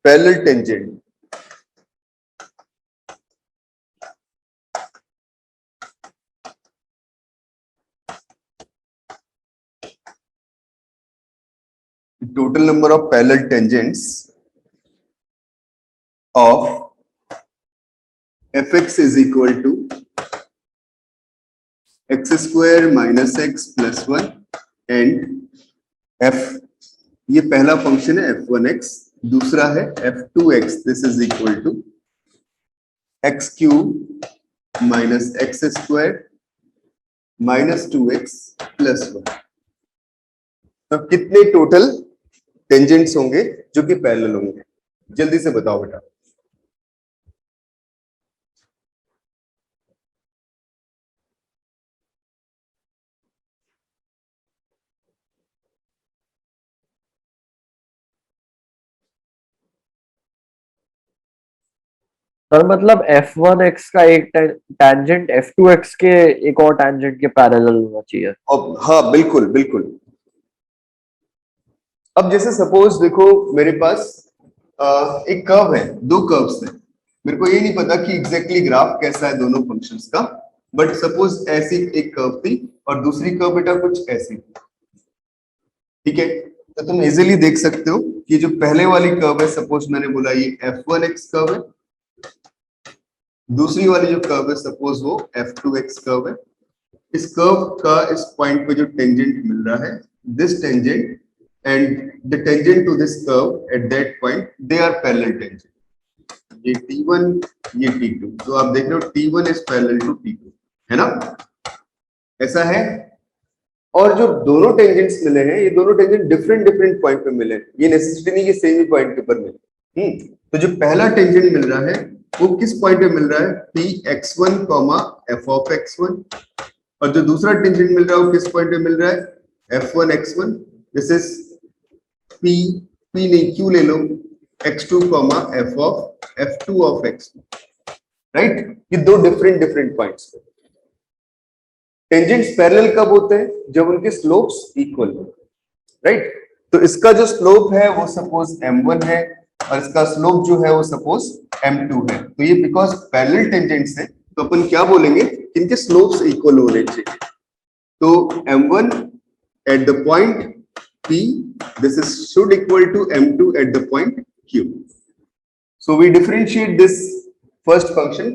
Parallel tangent total number of parallel tangents of fx is equal to x square minus x plus 1 and f, ये पहला function है f1x, दूसरा है f2x, this is equal to x cube minus x square minus 2x plus 1। तो कितने total tangents होंगे जो कि पैरेलल होंगे? जल्दी से बताओ बेटा। सर मतलब f1x का एक टैंजेंट f2x के एक और टैंजेंट के पैरेलल होना चाहिए। हाँ बिल्कुल बिल्कुल। अब जैसे सपोज देखो मेरे पास एक कर्व है, दो कर्व्स हैं, मेरे को ये नहीं पता कि एग्जैक्टली ग्राफ कैसा है दोनों फंक्शंस का, बट सपोज ऐसी एक कर्व थी और दूसरी कर्व बेटा कुछ ऐसी, ठीक है? तो तुम इजीली देख सकते हो कि जो पहले वाली कर्व है, सपोज मैंने बोला ये f1x कर्व है, दूसरी वाली जो कर्व है सपोज वो f2x कर्व है। इस कर्व का इस पॉइंट पे जो टेंजेंट मिल रहा है, this tangent and the tangent to this curve at that point, they are parallel tangent. ये T1 ये T2, तो आप देख रहे हो T1 is parallel to T2, है ना? ऐसा है। और जो दोनों टेंजेंट्स मिले हैं, ये दोनों टेंजेंट डिफरेंट पॉइंट पे मिले हैं, ये नेसेसिटी नहीं कि सेम ही पॉइंट के ऊपर मिले। तो जो पहला टेंजेंट मिल रहा है वो किस पॉइंट पे मिल रहा है? Px1, f of x1, और जो दूसरा टेंजेंट मिल रहा है वो किस पॉइंट पे मिल रहा है? f1x1, दिस इज P नहीं Q ले लो, x2, f of f2 of x2, right? ये दो डिफरेंट पॉइंट्स पे टेंजेंट्स पैरेलल कब होते हैं? जब उनके स्लोप्स इक्वल हो, राइट? तो इसका जो स्लोप है वो सपोज m1 है और इसका स्लोप जो है वो सपोज m2 है। तो ये बिकॉज पैरेलल टेंजेंट्स है तो अपन क्या बोलेंगे? इनके स्लोप्स इक्वल होने चाहिए। तो m1 at the point P, this is should equal to m2 at the point Q. So we differentiate this first function,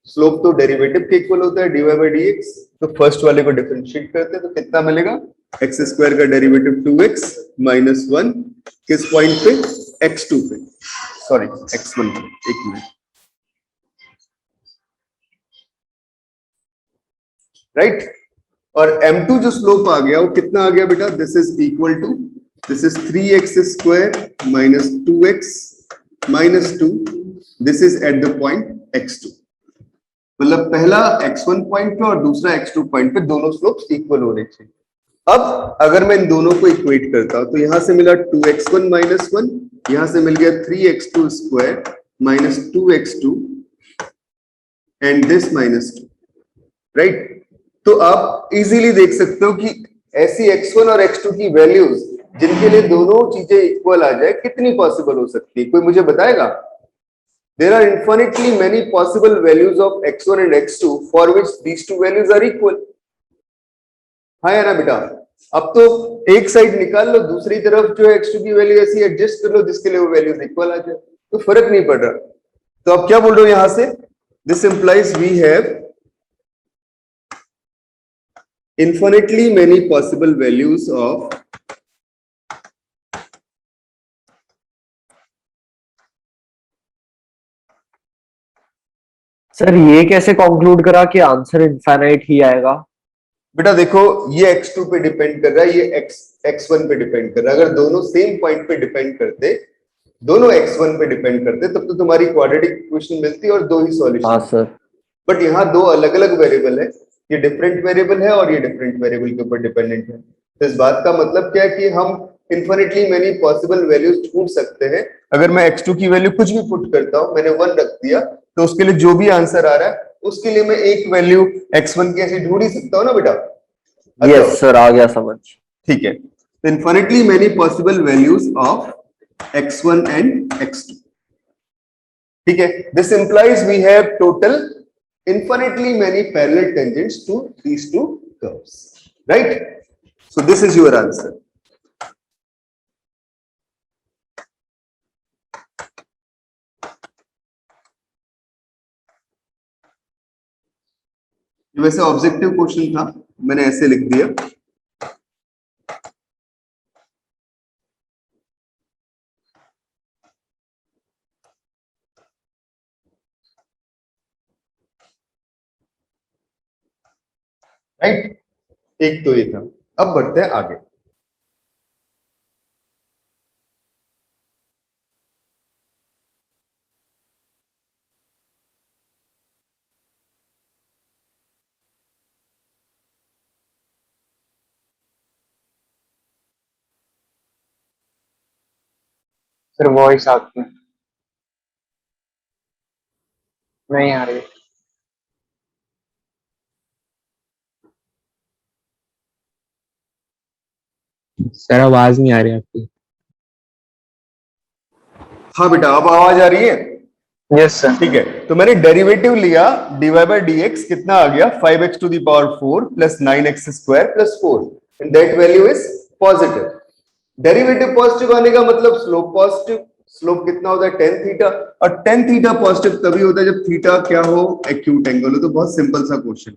slope तो डेरिवेटिव के इक्वल होता है dy by dx, तो फर्स्ट वाले को डिफरेंशिएट करते हैं तो कितना मिलेगा? x स्क्वायर का डेरिवेटिव 2x माइनस 1 किस पॉइंट पे? x2 पे, सॉरी x1 पे, एक मिनट, राइट? और m2 जो स्लोप आ गया वो कितना आ गया बेटा? This is equal to, this is 3x square minus 2x minus 2, this is at the point x2। मतलब पहला x1 पॉइंट पे और दूसरा x2 पॉइंट पे दोनों स्लोप्स इक्वल होने चाहिए। अब अगर मैं इन दोनों को इक्वेट करता हूं तो यहां से मिला 2x1 माइनस 1, यहां से मिल गया 3x2 square minus 2x2 and this minus 2, right? तो आप इजीली देख सकते हो कि ऐसी x1 और x2 की वैल्यूज जिनके लिए दोनों चीजें इक्वल आ जाए कितनी पॉसिबल हो सकती है? कोई मुझे बताएगा? There are infinitely many possible values of x1 and x2 for which these two values are equal. हाँ या ना बेटा? अब तो एक साइड निकाल लो, दूसरी तरफ जो है x2 की वैल्यू ऐसी एडजस्ट कर लो जिसके लिए वो वैल्यूज इक्वल आ जाए, तो फर्क नहीं पड़ रहा। तो आप क्या बोल रहे हो यहां से? This implies we have infinitely many possible values of sir ये कैसे कंक्लूड करा कि आंसर इनफाइनाइट ही आएगा? बेटा देखो ये x2 पे डिपेंड कर रहा है, ये x1 पे डिपेंड कर रहा है। अगर दोनों सेम पॉइंट पे डिपेंड करते, दोनों x1 पे डिपेंड करते, तब तो तुम्हारी क्वाड्रेटिक इक्वेशन मिलती और दो ही सॉल्यूशन। हाँ सर। बट यहाँ दो अलग अलग वेरिएबल है, ये डिफरेंट वेरिएबल है और ये डिफरेंट वेरिएबल के ऊपर डिपेंडेंट है। तो इस बात का मतलब क्या है कि हम इन्फिनिटली मेनी पॉसिबल वैल्यूज ढूंढ सकते हैं। अगर मैं x2 की वैल्यू कुछ भी पुट करता हूं, मैंने 1 रख दिया, तो उसके लिए जो भी आंसर आ रहा है उसके लिए मैं एक वैल्यू x1 की ऐसे ढूंढ ही सकता हूं ना बेटा? यस सर, आ गया समझ। ठीक है, तो infinitely many possible values of x1 and x2। ठीक है, this implies we have total infinitely many parallel tangents to these two curves, right? So this is your answer. ये वैसे ऑब्जेक्टिव क्वेश्चन था, मैंने ऐसे लिख दिया। राइट, एक तो ये था। अब बढ़ते हैं आगे। सर वॉइस आपकी नहीं आ रही। सर आवाज नहीं आ रही आपकी। हाँ बेटा, अब आवाज आ रही है? Yes sir. ठीक है, तो मैंने डेरिवेटिव लिया, dy by dx कितना आ गया, 5x to the power 4 plus 9x square plus 4 and that value is positive. Derivative positive आने का मतलब स्लोप पॉजिटिव। स्लोप कितना होता है, tan थीटा, और tan थीटा पॉजिटिव तभी होता है जब थीटा क्या हो, एक्यूट एंगल हो। तो बहुत सिंपल सा क्वेश्चन,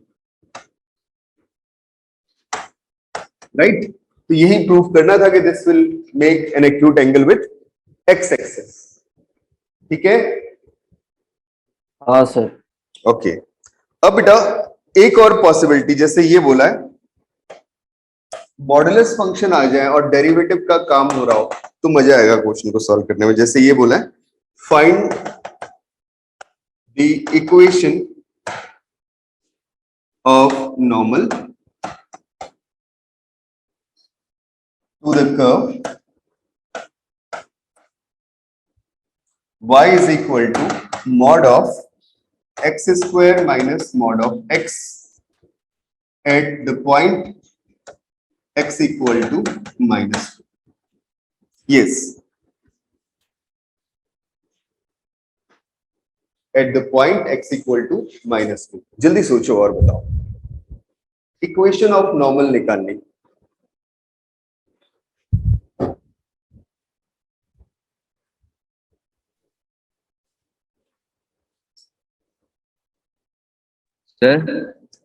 राइट? तो यही प्रूफ करना था कि this will make an acute angle with x axis. ठीक है, हाँ सर। ओके। अब बेटा एक और पॉसिबिलिटी, जैसे ये बोला है मॉडुलस फंक्शन आ जाए और डेरिवेटिव का काम हो रहा हो तो मजा आएगा क्वेश्चन को सॉल्व करने में। जैसे ये बोला है find the equation of normal to the curve y is equal to mod of x square minus mod of x at the point x equal to minus 2. Yes, at the point x equal to minus 2. जल्दी सोचो और बताओ, equation of normal निकालनी। Sir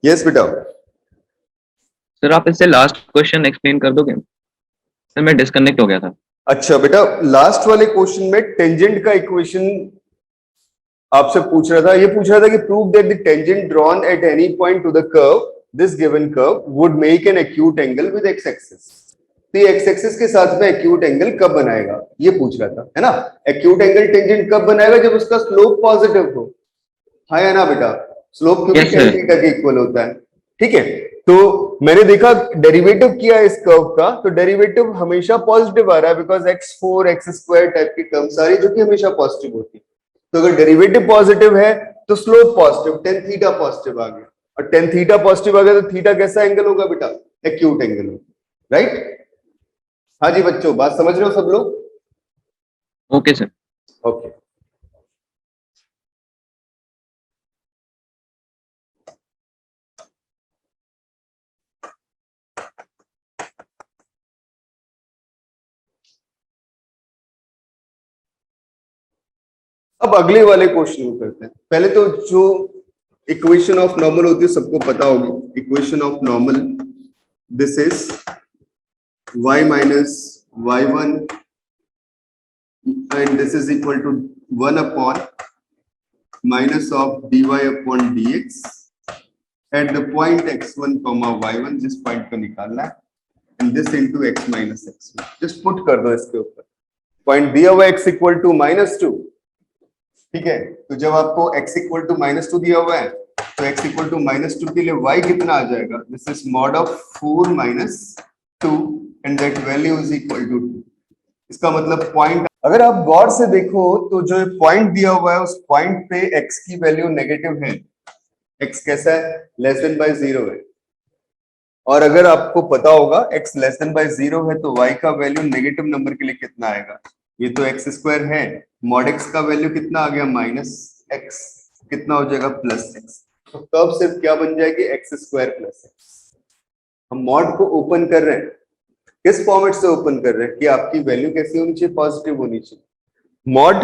yes बेटा। Sir आप इससे last question explain कर दोगे? सर मैं डिस्कनेक्ट हो गया था। अच्छा बेटा, लास्ट वाले क्वेश्चन में टेंजेंट का इक्वेशन आपसे पूछ रहा था। ये पूछ रहा था कि prove that the tangent drawn at any point two the curve, this given curve would make an acute angle with x axis. तो ये एक्स एक्सिस के साथ में एक्यूट एंगल कब बनाएगा, ये पूछ रहा था, है ना? एक्यूट एंगल टेंजेंट कब बनाएगा, जब उसका स्लोप पॉजिटिव हो। हाँ या ना बेटा? स्लोप क्योंकि Yes, tan sir. थीटा के इक्वल होता है। ठीक है, तो मैंने देखा डेरिवेटिव किया इस कर्व का, तो डेरिवेटिव हमेशा पॉजिटिव आ रहा है बिकॉज x4 x² टाइप की टर्म्स आ रही जो कि हमेशा पॉजिटिव होती है। तो अगर डेरिवेटिव पॉजिटिव है तो slope positive, tan theta positive आ गया, और tan थीटा पॉजिटिव आ गया तो थीटा कैसा एंगल होगा बेटा, एक्यूट एंगल होगा, राइट? हाँ जी बच्चों, बात समझ रहे हो सब लोग? Okay sir. ओके। अब अगले वाले क्वेश्चन को करते हैं। पहले तो जो इक्वेशन ऑफ नॉर्मल होती है सबको पता होगी। Equation of normal, this is y minus y1 and this is equal to 1 upon minus of dy upon dx at the point x1 comma y1, जिस पॉइंट को निकालना है, and this into x minus x1। Just put कर दो इसके ऊपर, point दिया हुआ x इक्वल टू -2। ठीक है, तो जब आपको x इक्वल टू -2 दिया हुआ है तो x इक्वल टू -2 के लिए y कितना आ जाएगा, this is mod of 4 - 2 and that value is equal to 2। इसका मतलब पॉइंट, अगर आप गौर से देखो तो जो पॉइंट दिया हुआ है उस पॉइंट पे x की वैल्यू नेगेटिव है। x कैसा है, लेस देन बाय 0 है, और अगर आपको पता होगा x लेस देन बाय 0 है तो y का वैल्यू नेगेटिव नंबर के लिए कितना आएगा, ये तो एक्स स्क्वायर है, मॉड एक्स का वैल्यू कितना आ गया माइनस एक्स, कितना हो जाएगा प्लस एक्स। तो कर्व सिर्फ क्या बन जाएगी एक्स स्क्वायर प्लस एक्स। हम मॉड को ओपन कर रहे हैं, किस फॉर्मेट से ओपन कर रहे हैं कि आपकी वैल्यू कैसी होनी चाहिए, पॉजिटिव होनी चाहिए। मॉड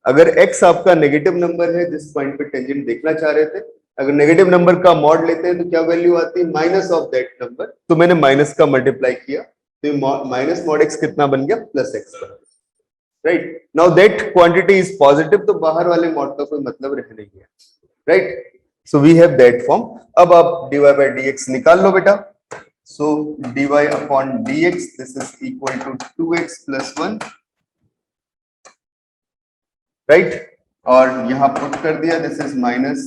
अगर x आपका नेगेटिव नंबर है, जिस पॉइंट पे टेंजेंट देखना चाह रहे थे, अगर नेगेटिव नंबर का मॉड लेते हैं तो क्या वैल्यू आती है माइनस ऑफ दैट नंबर, तो मैंने माइनस का मल्टीप्लाई किया तो माइनस मॉड x कितना बन गया प्लस एक्स बन गया, right. Now that quantity is positive, तो बाहर वाले मॉड का कोई मतलब रह नहीं गया, right. So we have that form. अब आप dy by dx निकाल लो बेटा। So dy upon dx, this is equal to 2x plus 1, right? और यहाँ पुट कर दिया, this is minus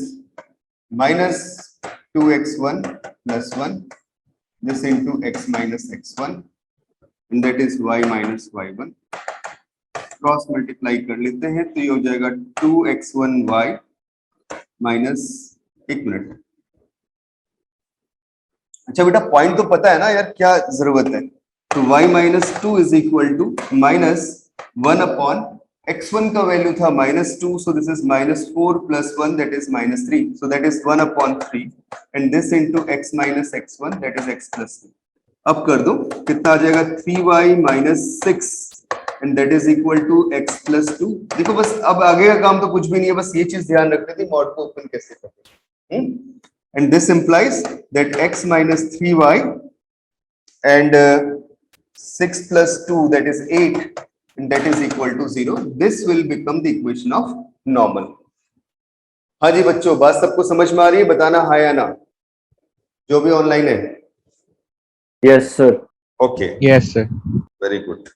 2x1 plus 1, this into x minus x1, and that is y minus y1. Cross multiply कर लेते हैं तो ये हो जाएगा 2x1y माइनस, एक मिनट, अच्छा बेटा पॉइंट तो पता है ना यार, क्या जरूरत है। तो y minus two is equal to minus 1 upon x1 का वैल्यू था minus 2, so this is minus 4 plus 1 that is minus 3, so that is 1 upon 3 and this into x minus x1 that is x plus 3। अब कर दो, कितना आ जाएगा 3y minus 6 and that is equal to x plus 2। देखो बस अब आगे का काम तो कुछ भी नहीं है, बस ये चीज ध्यान रखनी थी मॉड को ओपन कैसे करते हैं। And this implies that x minus 3y and 6 plus 2 that is 8 and that is equal to 0. This will become the equation of normal. हाँ जी बच्चों, बात सबको समझ में आ रही है, बताना हाँ या ना, जो भी ऑनलाइन है। Yes sir. Okay, yes sir. Very good.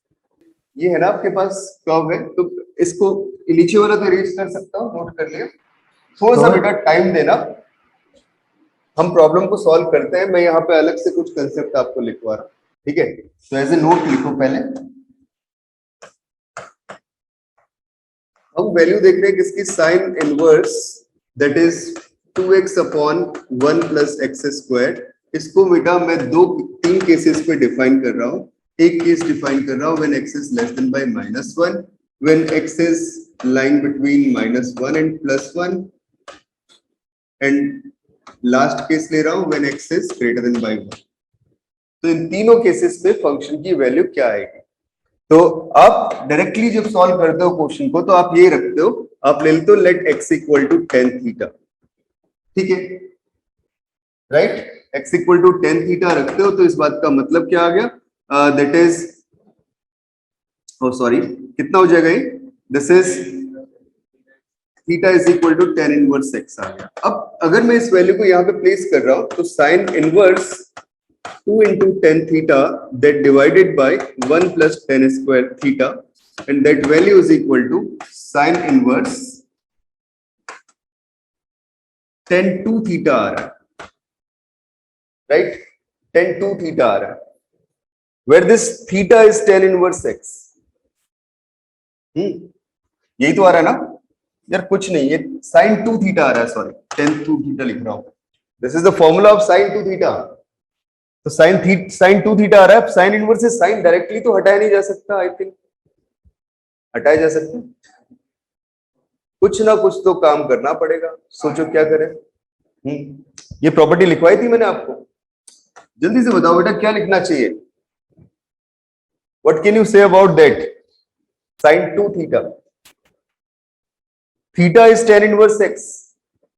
ये है ना आपके पास कर्व है, तो इसको नीचे वाला तो इरेज कर सकता हूँ, नोट कर लिया। थोड़ा सा बेटा टाइम देना, हम प्रॉब्लम को सॉल्व करते हैं। मैं यहाँ पे अलग से कुछ कंसेप्ट आपको लिखवा रहा हूँ, ठीक है। तो एज ए नोट लिखो पहले। हम वैल्यू देख रहे हैं किसकी, sine inverse that is 2x upon 1 plus x square. इसको बेटा मैं तीन केसेस पे डिफाइन कर रहा हूँ। एक केस डिफाइन कर रहा हूँ when x is less than by -1, when x is lying between -1 and +1, and last case ले रहा हूं when x is greater than by 1। तो इन तीनों केसेस में फंक्शन की वैल्यू क्या आएगी। तो आप डायरेक्टली जब सॉल्व करते हो क्वेश्चन को, तो आप ये रखते हो, आप ले लेते हो let x equal to tan theta, ठीक है, right. x equal to tan theta रखते हो, तो इस बात का मतलब क्या आ गया, दैट इज, ओ सॉरी, कितना हो जाएगा ये, this is theta is equal to tan inverse x आ गया। अब अगर मैं इस वैल्यू को यहाँ पे प्लेस कर रहा हूं, तो sine inverse 2 into tan theta that divided by 1 plus tan square theta, and that value is equal to sin inverse tan 2 theta आ रहा है, right? tan 2 theta आ रहा है, where this theta is tan inverse x. यही तो आ रहा है ना यार, कुछ नहीं, ये sin 2 theta आ रहा है, सॉरी tan 2 theta लिख रहा हूं। This is the formula of sin 2 theta। तो sin 2 थीटा आ रहा है। साइन इनवर्स से साइन डायरेक्टली तो हटाया नहीं जा सकता, आई थिंक हटाया जा सकता, कुछ ना कुछ तो काम करना पड़ेगा, सोचो क्या करें। ये प्रॉपर्टी लिखवाई थी मैंने आपको, जल्दी से बताओ बेटा क्या लिखना चाहिए, what can you say about that, sine 2 theta, theta is tan inverse x,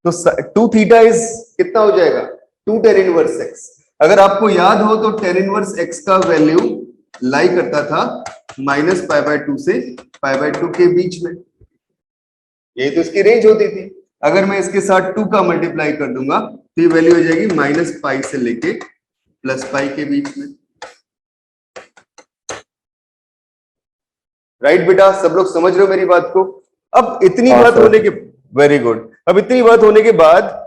तो 2 थीटा इज कितना हो जाएगा 2 tan इनवर्स x। अगर आपको याद हो तो tan इनवर्स x का वैल्यू लाई करता था -π/2 से π/2 के बीच में, ये तो इसकी रेंज होती थी। अगर मैं इसके साथ 2 का मल्टीप्लाई कर दूंगा तो ये वैल्यू हो जाएगी -π से लेके +π के बीच में, राइट बेटा, सब लोग समझ रहे हो मेरी बात को। अब इतनी बात होने के, वेरी गुड, अब इतनी बात होने के बाद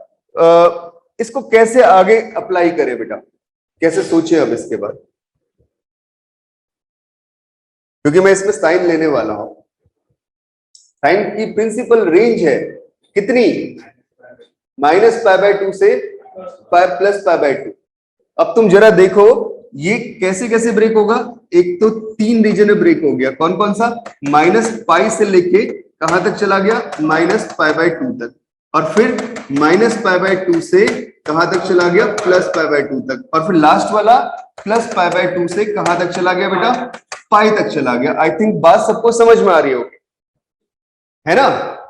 इसको कैसे आगे अप्लाई करें बेटा, कैसे सोचे अब इसके बाद, क्योंकि मैं इसमें साइन लेने वाला हूं। साइन की प्रिंसिपल रेंज है कितनी, -π/2 से +π/2। अब तुम जरा देखो ये कैसे कैसे ब्रेक होगा? एक तो 3 रीजन में ब्रेक हो गया, कौन कौन सा? माइनस पाई से लेके कहां तक चला गया? माइनस पाई बाय 2 तक, और फिर माइनस पाई बाय 2 से कहां तक चला गया? प्लस पाई बाय 2 तक, और फिर लास्ट वाला प्लस पाई बाय 2 से कहां तक चला गया बेटा? पाई तक चला गया। आई थिंक बात सबको समझ में आ रही होगी, है ना?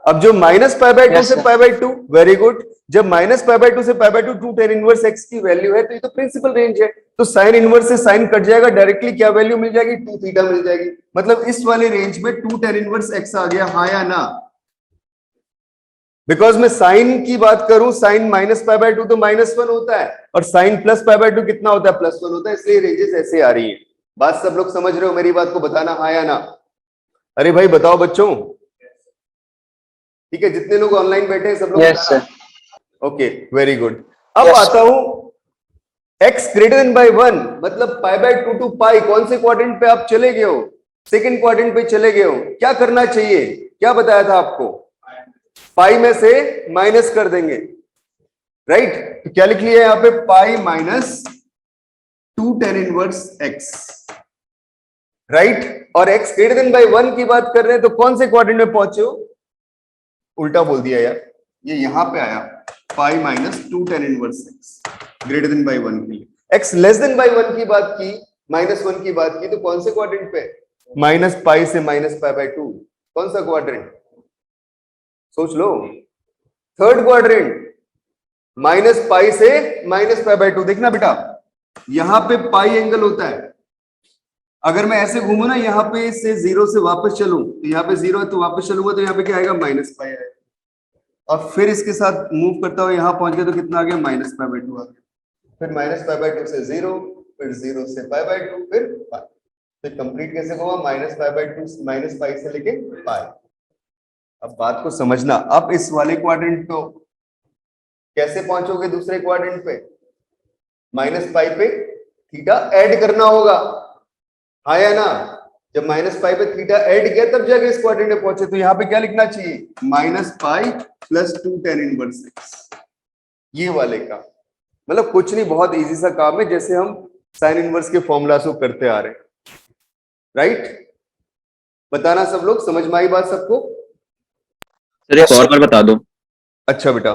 अब जो माइनस पाई बाय 2 Yes, से sir. Pi by 2, very good. जब माइनस पाई बाय 2 से pi by 2 2 tan inverse x की वैल्यू है, तो ये तो प्रिंसिपल रेंज है, तो साइन इनवर्स से साइन कट जाएगा, डायरेक्टली क्या वैल्यू मिल जाएगी? 2 थीटा मिल जाएगी। मतलब इस वाले रेंज में 2 tan इनवर्स x आ गया, हाँ या ना? बिकॉज मैं साइन की बात करूं, साइन माइनस पाई बाय 2 तो -1 होता है, और साइन प्लस पाई बाय 2 कितना होता है? +1 होता है, इसलिए रेंजेस ऐसे आ रही है। बात सब लोग समझ रहे हो? मेरी बात को बताना हाँ या ना। अरे भाई बताओ बच्चों, ठीक है? जितने लोग ऑनलाइन बैठे हैं सब लोग Yes, sir. Okay, very good. अब Yes, आता हूं x ग्रेटर देन बाय 1, मतलब पाई बाय 2 टू पाई। कौन से क्वाड्रेंट पे आप चले गए हो? सेकंड क्वाड्रेंट पे चले गए हो। क्या करना चाहिए? क्या बताया था आपको? पाई में से माइनस कर देंगे, राइट? तो क्या लिख लिया यहां पे? पाई minus 2 tan inverse x, right? और x ग्रेटर देन बाय 1 की बात कर रहे हैं, तो कौन से क्वाड्रेंट में पहुंचे हो? उल्टा बोल दिया यार, ये यहां पे आया, pi minus 2 tan inverse x greater than by 1 के लिए। x लेस देन बाय 1 की बात की, -1 की बात की, तो कौन से क्वाड्रेंट पे? माइनस पाई से माइनस पाई बाय 2, कौन सा क्वाड्रेंट? सोच लो, थर्ड क्वाड्रेंट, माइनस पाई से माइनस पाई बाय 2। देखना बेटा, यहां पे पाई एंगल होता है, अगर मैं ऐसे घूमू ना, यहाँ पे से 0 से वापस चलूं, तो यहाँ पे 0 है, तो वापस चलूंगा तो यहाँ पे क्या आएगा? माइनस पाई आएगा, और फिर इसके साथ मूव करता हुआ यहाँ पहुंच गया, तो कितना आ गया? माइनस पाई बाय 2 आ गया। फिर माइनस पाई बाय 2 से 0, फिर 0 से पाई बाय 2, फिर पाई। तो कंप्लीट कैसे हुआ? Minus pi by 2, minus pi से लेके पाई। अब बात को समझना, अब इस वाले क्वाड्रेंट को कैसे पहुंचोगे दूसरे क्वाड्रेंट पे? माइनस पाई पे थीटा ऐड करना होगा, हाँ या ना? जब माइनस पाई पे थीटा ऐड किया तब जाके इस क्वाड्रेंट में पहुंचे, तो यहाँ पे क्या लिखना चाहिए? Minus pi plus 2 tan inverse x, ये वाले का। मतलब कुछ नहीं, बहुत इजी सा काम है, जैसे हम साइन इनवर्स के फॉर्मूला को करते आ रहे हैं, राइट? बताना सब लोग, समझ में आई बात सबको? सर एक और बार बता दो। अच्छा बेटा,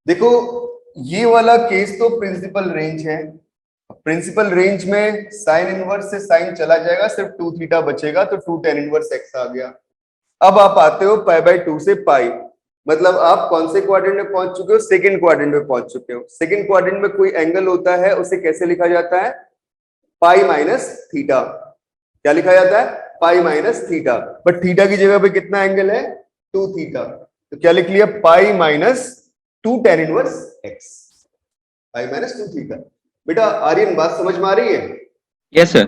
देखो ये वाला केस तो प्रिंसिपल रेंज है। प्रिंसिपल रेंज में साइन इनवर्स से साइन चला जाएगा, सिर्फ 2 थीटा बचेगा, तो 2 tan इनवर्स x आ गया। अब आप आते हो पाई बाय 2 से पाई, मतलब आप कौन से क्वाड्रेंट में पहुंच चुके हो? सेकंड क्वाड्रेंट में पहुंच चुके हो। सेकंड क्वाड्रेंट में कोई एंगल होता है, उसे कैसे लिखा जाता है? Pi minus theta. क्या लिखा जाता है? Pi minus theta. But theta की जगह पे कितना एंगल है? 2 थीटा। तो क्या लिख लिया? पाई माइनस 2 tan इनवर्स x, पाई माइनस 2 थीटा। बेटा आर्यन बात समझ में आ रही है? Yes sir.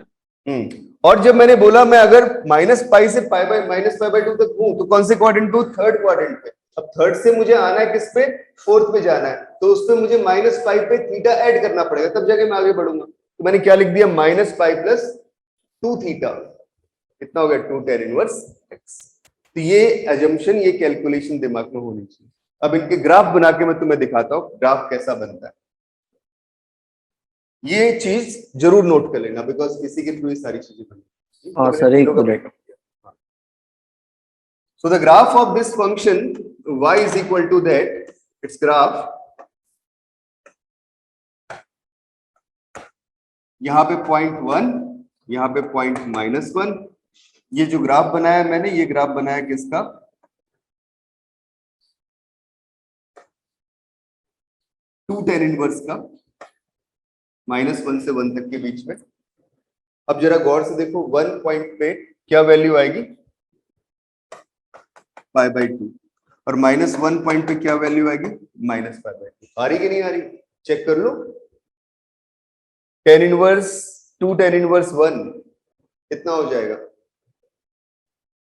और जब मैंने बोला मैं अगर माइनस पाई से pi by minus pi by 2 तक हूं, तो कौन से क्वाड्रेंट पे हूं? थर्ड क्वाड्रेंट पे। अब थर्ड से मुझे आना है किस पे? फोर्थ पे जाना है, तो उस पे मुझे माइनस पाई पे थीटा ऐड करना पड़ेगा, तब जाके मैं आगे बढ़ूंगा। तो मैंने क्या लिख दिया? माइनस पाई प्लस 2 थीटा, कितना हो गया? 2 tan इनवर्स x। तो ये एजम्पशन, ये कैलकुलेशन दिमाग में होनी चाहिए। अब इनके ग्राफ बना के मैं तुम्हें दिखाता हूं ग्राफ कैसा बनता है। ये चीज जरूर नोट कर लेना, बिकॉज इसी के थ्रू ये सारी चीजें बनती हाँ सर, एक minute. So the graph of this function y is equal to that, its graph, यहाँ पे 0.1, यहाँ पे पॉइंट -1। ये जो ग्राफ बनाया मैंने, ये ग्राफ बनाया किसका? टू tan इनवर्स का, -1 से 1 तक के बीच में। अब जरा गौर से देखो, 1 पॉइंट पे क्या वैल्यू आएगी? पाई बाय 2, और -1 पॉइंट पे क्या वैल्यू आएगी? -Pi by 2। आ रही कि नहीं आ रही? चेक कर लो। tan इनवर्स 2 tan इनवर्स 1 कितना हो जाएगा?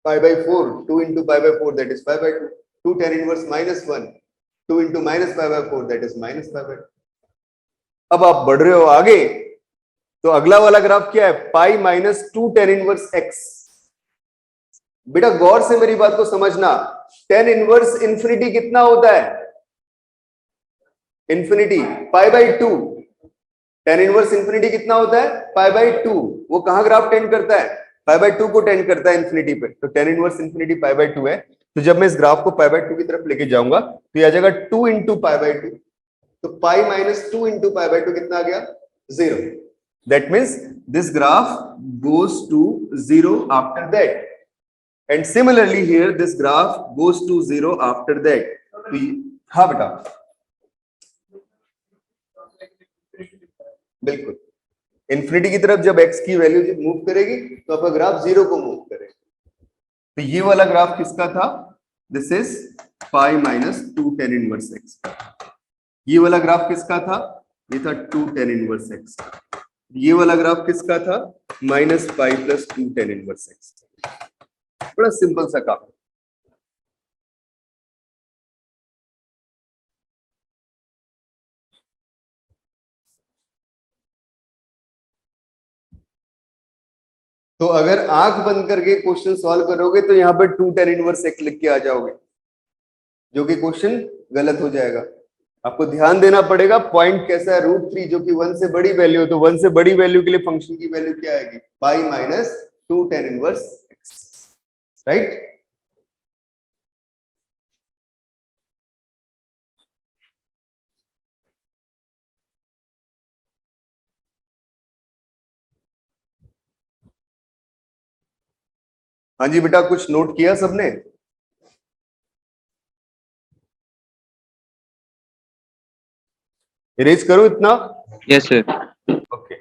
Pi by 4, 2 into pi by 4 that is pi by 2, 2 tan inverse -1, 2 into pi by 4 that is -pi by 2। अब आप बढ़ रहे हो आगे, तो अगला वाला ग्राफ क्या है? पाई माइनस 2 tan इनवर्स x। बेटा गौर से मेरी बात को समझना, tan इनवर्स इंफिनिटी कितना होता है? Infinity pi by 2, tan inverse infinity कितना होता है पाई बाई 2। वो कहाँ ग्राफ टेंड करता है पाई बाई 2 को टेंड करता है इंफिनिटी पे, तो tan inverse infinity pi by 2 है। तो जब मैं इस ग्राफ को पाई बाई 2 की तरफ लेके जाऊंगा तो ये आ जाएगा 2 इंटू पाई बाई 2, तो pi minus 2 into pi by 2 कितना आ गया 0। That means this graph goes to 0 after that, and similarly here this graph goes to 0 after that। तो हाँ बेटा बिल्कुल, इंफिनिटी की तरफ जब x की वैल्यू जब मूव करेगी तो आपका ग्राफ 0 को मूव करेगा। तो ये वाला ग्राफ किसका था, this is pi minus 2 tan inverse x। ये वाला ग्राफ किसका था, ये था 2 tan इनवर्स x। ये वाला ग्राफ किसका था, minus pi plus 2 tan inverse x। बड़ा सिंपल सा काम। तो अगर आंख बंद करके क्वेश्चन सॉल्व करोगे तो यहाँ पर 2 tan इनवर्स x लिख के आ जाओगे, जो कि क्वेश्चन गलत हो जाएगा। आपको ध्यान देना पड़ेगा पॉइंट कैसा है, √3 जो कि 1 से बड़ी वैल्यू है, तो 1 से बड़ी वैल्यू के लिए फंक्शन की वैल्यू क्या आएगी, पाई minus 2 tan inverse x, right. हाँ जी बेटा, कुछ नोट किया सबने, इरेज करो इतना। Yes sir. ओके,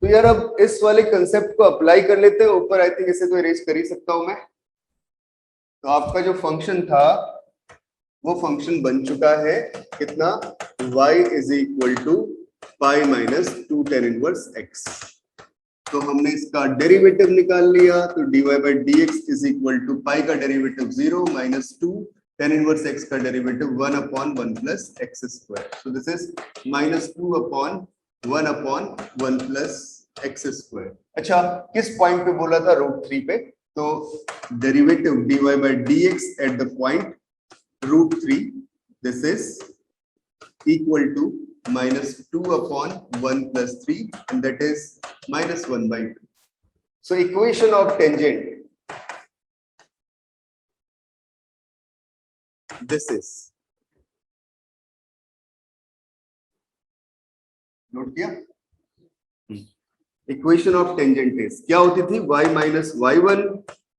तो यार अब इस वाले कंसेप्ट को अप्लाई कर लेते हैं ऊपर। आई थिंक इसे तो इरेज कर ही सकता हूं मैं। तो आपका जो फंक्शन था वो फंक्शन बन चुका है कितना, y is equal to pi minus 2 tan inverse x। तो हमने इसका डेरिवेटिव निकाल लिया, तो dy by d x is equal to pi का derivative 0 minus 2 tan inverse x का derivative 1 upon 1 plus x square. So this is minus 2 upon 1 upon 1 plus x square. अच्छा, किस पॉइंट पे बोला था, √3 पे। तो derivative dy by d x eight the point √3, this is equal to minus 2 upon 1 plus 3, and that is minus 1 by 2. So equation of tangent, this is, note किया, equation of tangent is क्या होती थी, y minus y1,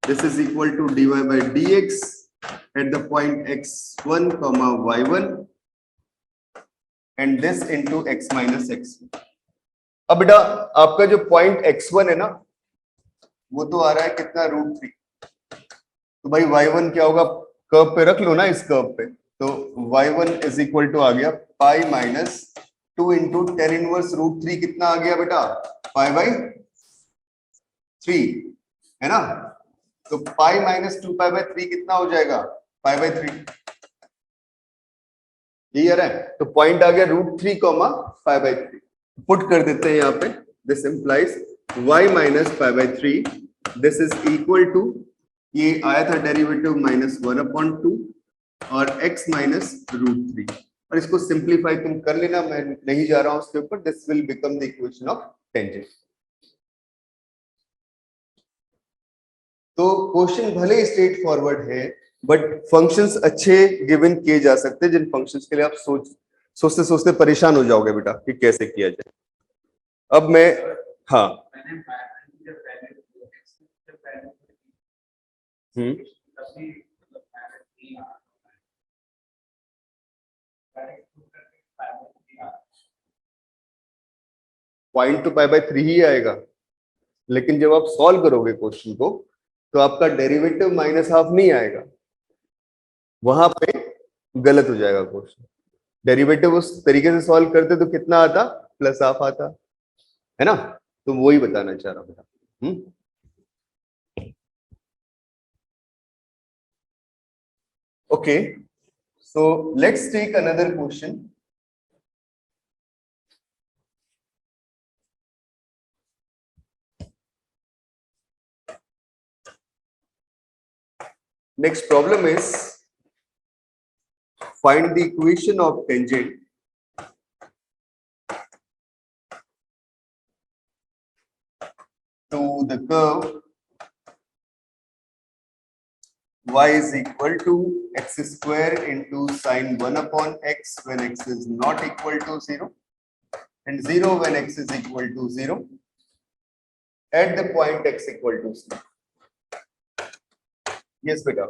this is equal to dy by d x at the point x1 comma y1 and this into x minus x1। अब बेटा आपका जो point x1 है ना, वो तो आ रहा है कितना, √3। तो भाई y1 क्या होगा, कर्व पे रख लो ना, इस कर्व पे। तो y1 इज इक्वल टू आ गया पाई माइनस 2 इंटू tan इनवर्स √3 कितना आ गया बेटा, पाई बाई 3, है ना। तो पाई माइनस 2 पाई बाई 3 कितना हो जाएगा, पाई बाई 3, यही आ रहा है। तो पॉइंट आ गया √3 कॉमा पाई बाई 3। पुट कर देते हैं यहाँ पे, this implies y minus pi by 3, this is equal to, ये आया था डेरिवेटिव माइनस 1 अपॉन 2 और x माइनस √3, और इसको सिंप्लीफाई तुम कर लेना, मैं नहीं जा रहा हूं उसके ऊपर। This will become the equation of tangent. तो क्वेश्चन भले स्ट्रेट फॉरवर्ड है, बट फंक्शंस अच्छे गिवन किए जा सकते हैं, जिन फंक्शंस के लिए आप सोचते सोचते परेशान हो जाओगे बेटा कि कैसे किया जाए। अब मैं, हाँ, पॉइंट टू पाई बाई 3 ही आएगा, लेकिन जब आप सॉल्व करोगे क्वेश्चन को तो आपका डेरिवेटिव माइनस हाफ नहीं आएगा, वहां पे गलत हो जाएगा क्वेश्चन। डेरिवेटिव उस तरीके से सॉल्व करते तो कितना आता, प्लस हाफ आता, है ना। तो वही बताना चाह रहा हूं बेटा। Okay, so let's take another question. Next problem is find the equation of tangent to the curve y is equal to x square into sine 1 upon x when x is not equal to 0 and 0 when x is equal to 0 at the point x equal to 0. Yes, beta.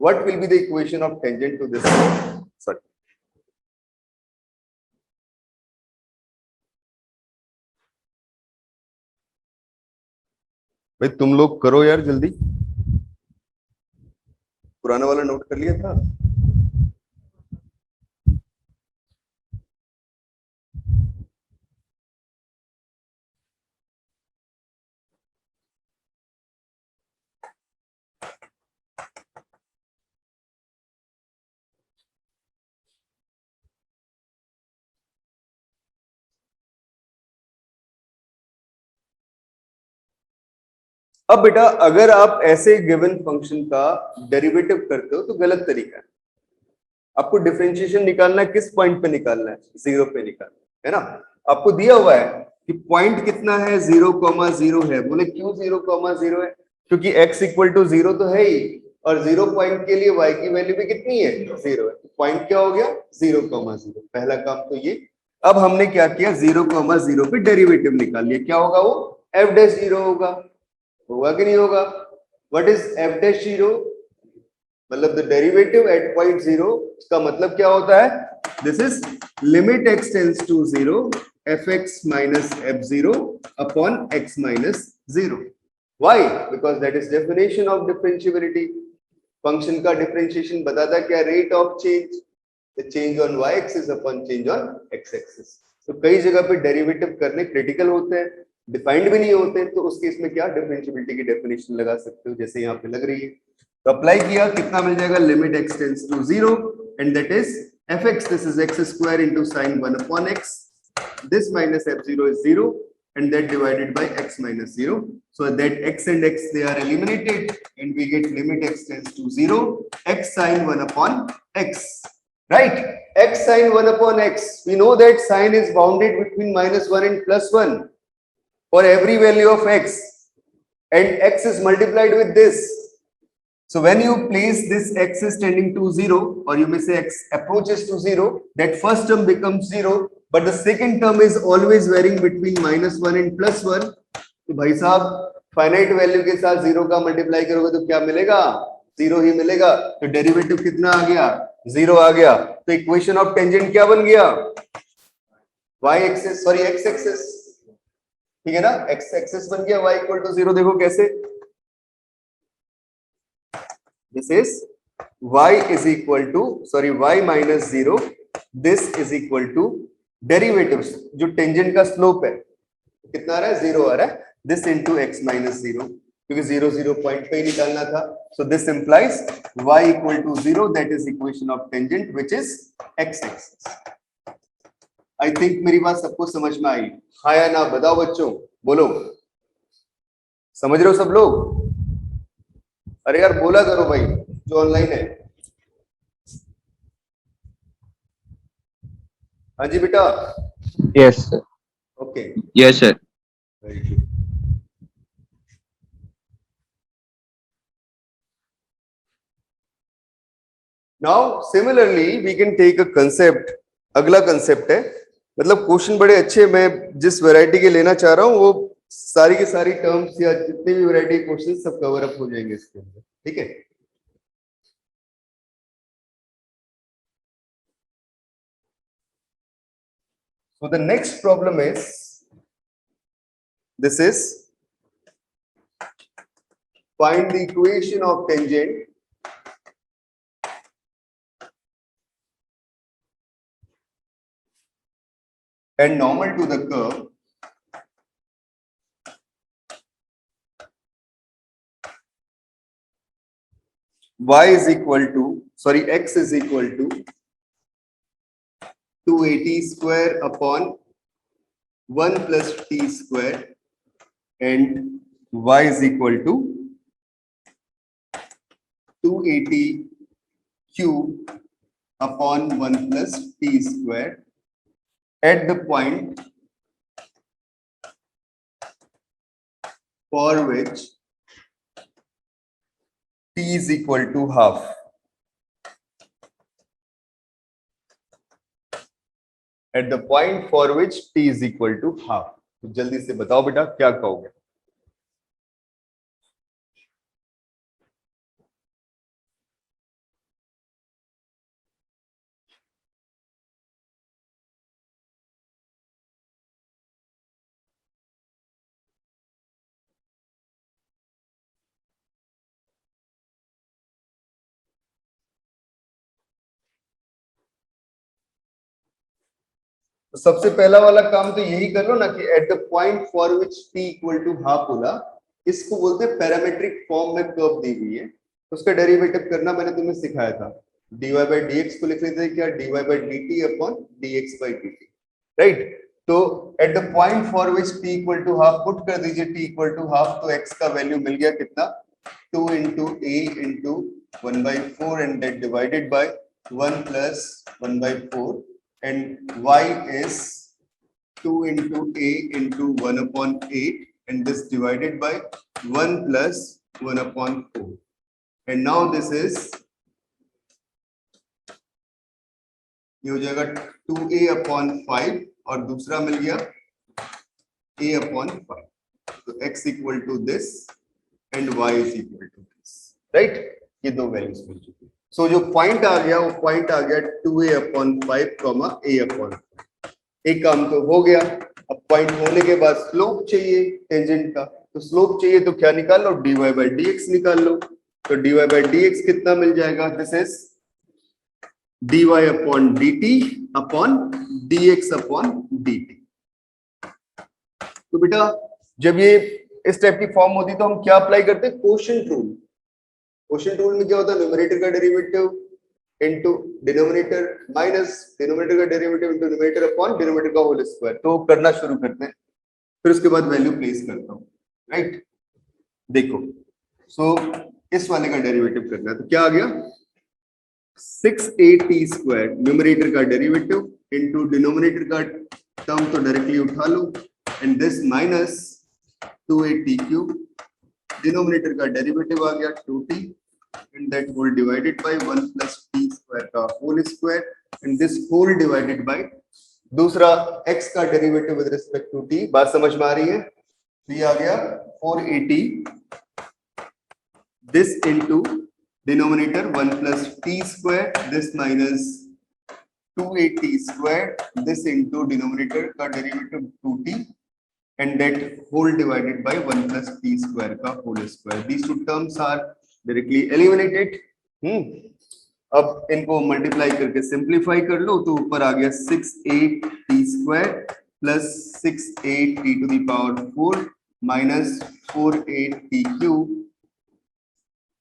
What will be the equation of tangent to this curve? Sorry. भाई तुम लोग करो यार जल्दी, पुराना वाला note कर लिया था. अब बेटा अगर आप ऐसे गिवन फंक्शन का डेरिवेटिव करते हो तो गलत तरीका है. आपको डिफरेंशिएशन निकालना है, किस पॉइंट पे निकालना है? 0 पे निकालना है ना. आपको दिया हुआ है कि पॉइंट कितना है, 0,0 है. बोले क्यों 0,0 है? क्योंकि x इक्वल टू 0 तो है ही और 0 पॉइंट के लिए y की वैल्यू भी कितनी है? 0 है. पॉइंट क्या हो गया? 0,0. पहला काम तो ये. अब हमने क्या किया, 0,0 पे डेरिवेटिव निकाल लिया. क्या होगा वो? f डैश 0 होगा कि नहीं होगा? What is f dash 0? मतलब द डेरिवेटिव एट पॉइंट 0 का मतलब क्या होता है? This is limit x tends to 0 fx minus f0 upon x minus 0. Why? Because that is definition of differentiability. Function का डिफरेंशिएशन बताता क्या? Rate of change, the change on y axis upon change on x axis. तो कई जगह पे derivative करने critical होते हैं, डिफाइंड भी नहीं होते, तो उस केस में क्या डिफरेंशिएबिलिटी की डेफिनेशन लगा सकते हो, जैसे यहाँ पे लग रही है. तो अप्लाई किया, कितना मिल जाएगा? Limit x tends to 0 and that is fx, this is x square into sin 1 upon x. This minus f0 is 0 and that divided by x minus 0. So that x and x they are eliminated and we get limit x tends to 0 x sin 1 upon x. Right? X sin 1 upon x. We know that sin is bounded between -1 and +1 for every value of x and x is multiplied with this. So when you place this x is tending to 0 or you may say x approaches to 0, that first term becomes 0. But the second term is always varying between -1 and +1. तो भाई साहब finite value के साथ 0 का multiply करोगे तो क्या मिलेगा? 0 ही मिलेगा. तो डेरिवेटिव कितना आ गया? 0 आ गया. तो इक्वेशन ऑफ टेंजेंट क्या बन गया? y axis, sorry x axis, ठीक है ना? x एक्सिस बन गया, y इक्वल टू 0. देखो कैसे, this is y is equal to, sorry y minus 0, this is equal to derivative जो टेंजेंट का स्लोप है कितना आ रहा है? 0 आ रहा है. दिस इनटू x माइनस 0, क्योंकि 0 0 पॉइंट पे ही निकालना था. So this implies y equal to 0, that is equation of tangent which is x axis. I think मेरी बात सबको समझ में आई. हाँ या ना बताओ बच्चों, बोलो. समझ रहे हो सब लोग? अरे यार बोला करो भाई जो ऑनलाइन है. हाँ जी बेटा. Yes, sir. Okay, Yes, sir. Very good. Now similarly we can take a concept. अगला कंसेप्ट है, मतलब क्वेश्चन बड़े अच्छे, मैं जिस वैरायटी के लेना चाह रहा हूँ वो सारी की सारी टर्म्स या जितने भी वैरायटी के क्वेश्चन सब कवर अप हो जाएंगे इसके अंदर. ठीक है. So the next problem is, this is find the equation of tangent and normal to the curve y is equal to, sorry, x is equal to 280 square upon 1 plus t square and y is equal to 280 cube upon 1 plus t square at the point for which t is equal to half. At the point for which t is equal to half. तो जल्दी से बताओ बेटा क्या कहोगे? तो सबसे पहला वाला काम तो यही कर लो ना कि at the point for which t equal to half बोला, इसको बोलते हैं पैरामीट्रिक फॉर्म में कर्व दी हुई है, तो उसका डेरिवेटिव करना मैंने तुम्हें सिखाया था. dy by dx को लिख लेते हैं क्या, dy by dt upon dx by dt, right. तो at the point for which t equal to half put कर दीजिए, t इक्वल टू हाफ, तो x का वैल्यू मिल गया कितना, 2 into a into 1 by 4 and that divided by 1 plus 1 by 4. And y is 2 into a into 1 upon 8 and this divided by 1 plus 1 upon 4. And now this is, ये हो जाएगा 2a upon 5 और दूसरा मिल गया a upon 5. तो x equal to this and y is equal to this, right? ये दो values मिल चुकी है. सो जो पॉइंट आ गया वो पॉइंट आ गया 2a upon 5, a upon 5. एक काम तो हो गया. अब पॉइंट होने के बाद स्लोप चाहिए टेंजेंट का, तो स्लोप चाहिए तो क्या निकाल लो, dy by dx निकाल लो. तो dy by dx कितना मिल जाएगा, this is dy upon dt upon dx upon dt. तो बेटा जब ये इस टाइप की फॉर्म होती तो हम क्या अप्लाई करते हैं, क्वोशिएंट रूल. क्वोशिएंट रूल में क्या होता है, न्यूमरेटर का derivative into denominator minus denominator का derivative into numerator upon denominator का होल स्क्वायर. तो करना शुरू करते हैं, फिर उसके बाद वैल्यू प्लेस करता हूं, राइट. देखो, सो इस वाले का डेरिवेटिव करना है, तो क्या आ गया, 6at स्क्वायर न्यूमरेटर का डेरिवेटिव इनटू डिनोमिनेटर का टर्म तो डायरेक्टली उठा लो and this minus 2at cube, denominator का डेरिवेटिव आ गया 2t and that whole divided by 1 plus t square का whole square and this whole divided by दूसरा x का derivative with respect to t. बात समझ में आ रही है, तो ये आ गया 4at this into denominator 1 plus t square, this minus 2at square, this into denominator का derivative 2t and that whole divided by 1 plus t square का whole square. These two terms are directly eliminated. अब इनको multiply करके simplify कर लो, तो ऊपर आ गया 6at square plus 6at to the power 4 minus 4at cube,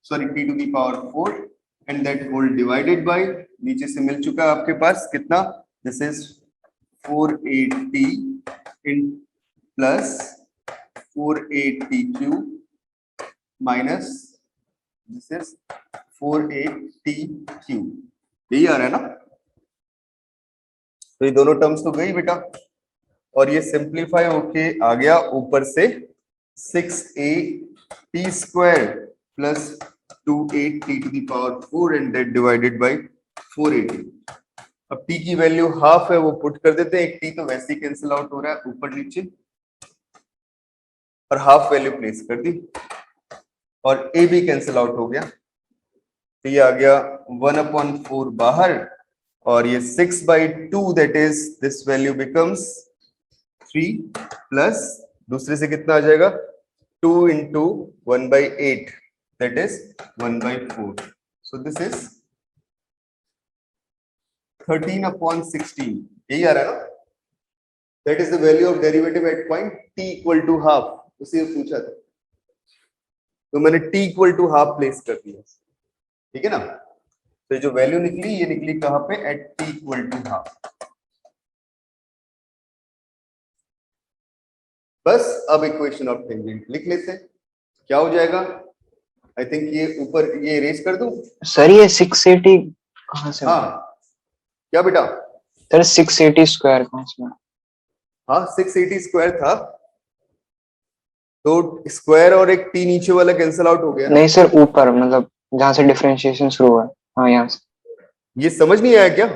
sorry t to the power 4 and that whole divided by, नीचे से मिल चुका है आपके पास कितना, this is 4at in plus 4at cube minus this is 4at cube. यही आ रहा है ना. तो ये दोनों टर्म्स तो गई बेटा, और ये सिंप्लीफाई होके आ गया ऊपर से 6at square plus 2at to the power 4 and that divided by 4at. अब t की वैल्यू हाफ है, वो पुट कर देते हैं, एक t तो वैसे ही कैंसिल आउट हो रहा है ऊपर नीचे, और हाफ वैल्यू प्लेस कर दी और a भी कैंसिल आउट हो गया, तो ये आ गया 1/4 बाहर और ये 6/2 that is this value becomes 3 plus दूसरे से कितना आ जाएगा 2 into 1/8 that is 1/4. So this is 13/16. यही आ रहा है ना, that is the value of derivative at point t equal to half. उसे पूछा था तो मैंने t equal to half place कर दिया, ठीक है ना. तो जो वैल्यू निकली ये निकली कहां पे, at t equal to half. बस अब इक्वेशन ऑफ टेंजेंट लिख लेते हैं, क्या हो जाएगा. आई थिंक ये ऊपर ये इरेज कर दूं. सर ये 680 कहाँ से, हाँ क्या बेटा? सर 680 स्क्वायर कहाँ से? हाँ 680 स्क्वायर था, तो स्क्वायर और एक टी नीचे वाला कैंसिल आउट हो गया ना? नहीं सर, ऊपर मतलब जहाँ से डिफरेंशिएशन शुरू हुआ है, हाँ यहाँ से। ये समझ नहीं आया क्या?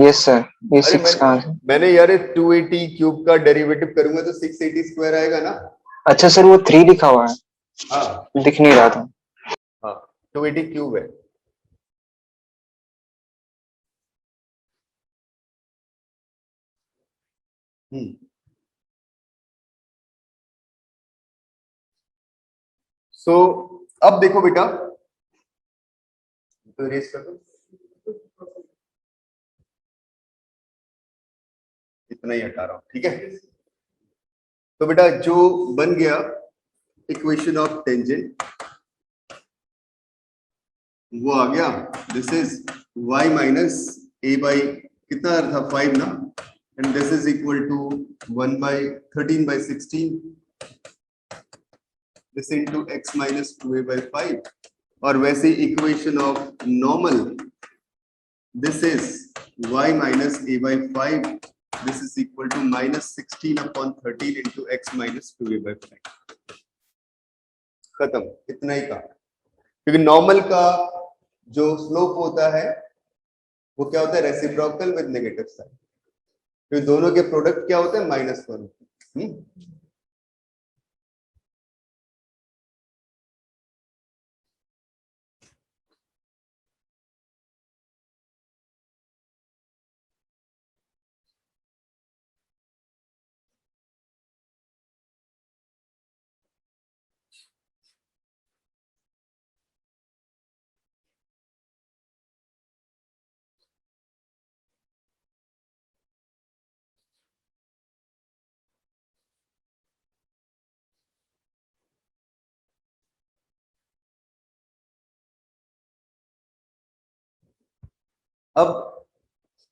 यस सर, ये अरे 6 कहाँ से? मैंने यार 280 क्यूब का डेरिवेटिव करूंगा तो 680 स्क्वायर आएगा ना? अच्छा सर, वो 3 लिखा हुआ है, हाँ दिख नहीं रहा था। हाँ 280 क्यूब है। सो अब देखो बेटा, तो रेस कर दो, इतना ही हटा रहा हूं, ठीक है? तो बेटा जो बन गया इक्वेशन ऑफ टेंजेंट वो आ गया, this is y minus a by कितना था 5 ना, and this is equal to 1 by 13 by 16 this into x minus 2a by 5, और वैसे equation of normal this is y minus a by 5 this is equal to minus 16 upon 13 into x minus 2a by 5। खत्म, इतना ही काम। क्योंकि normal का जो slope होता है वो क्या होता है, रेसिप्रोकल विद नेगेटिव साइन, तो दोनों के प्रोडक्ट क्या होते हैं, -1। अब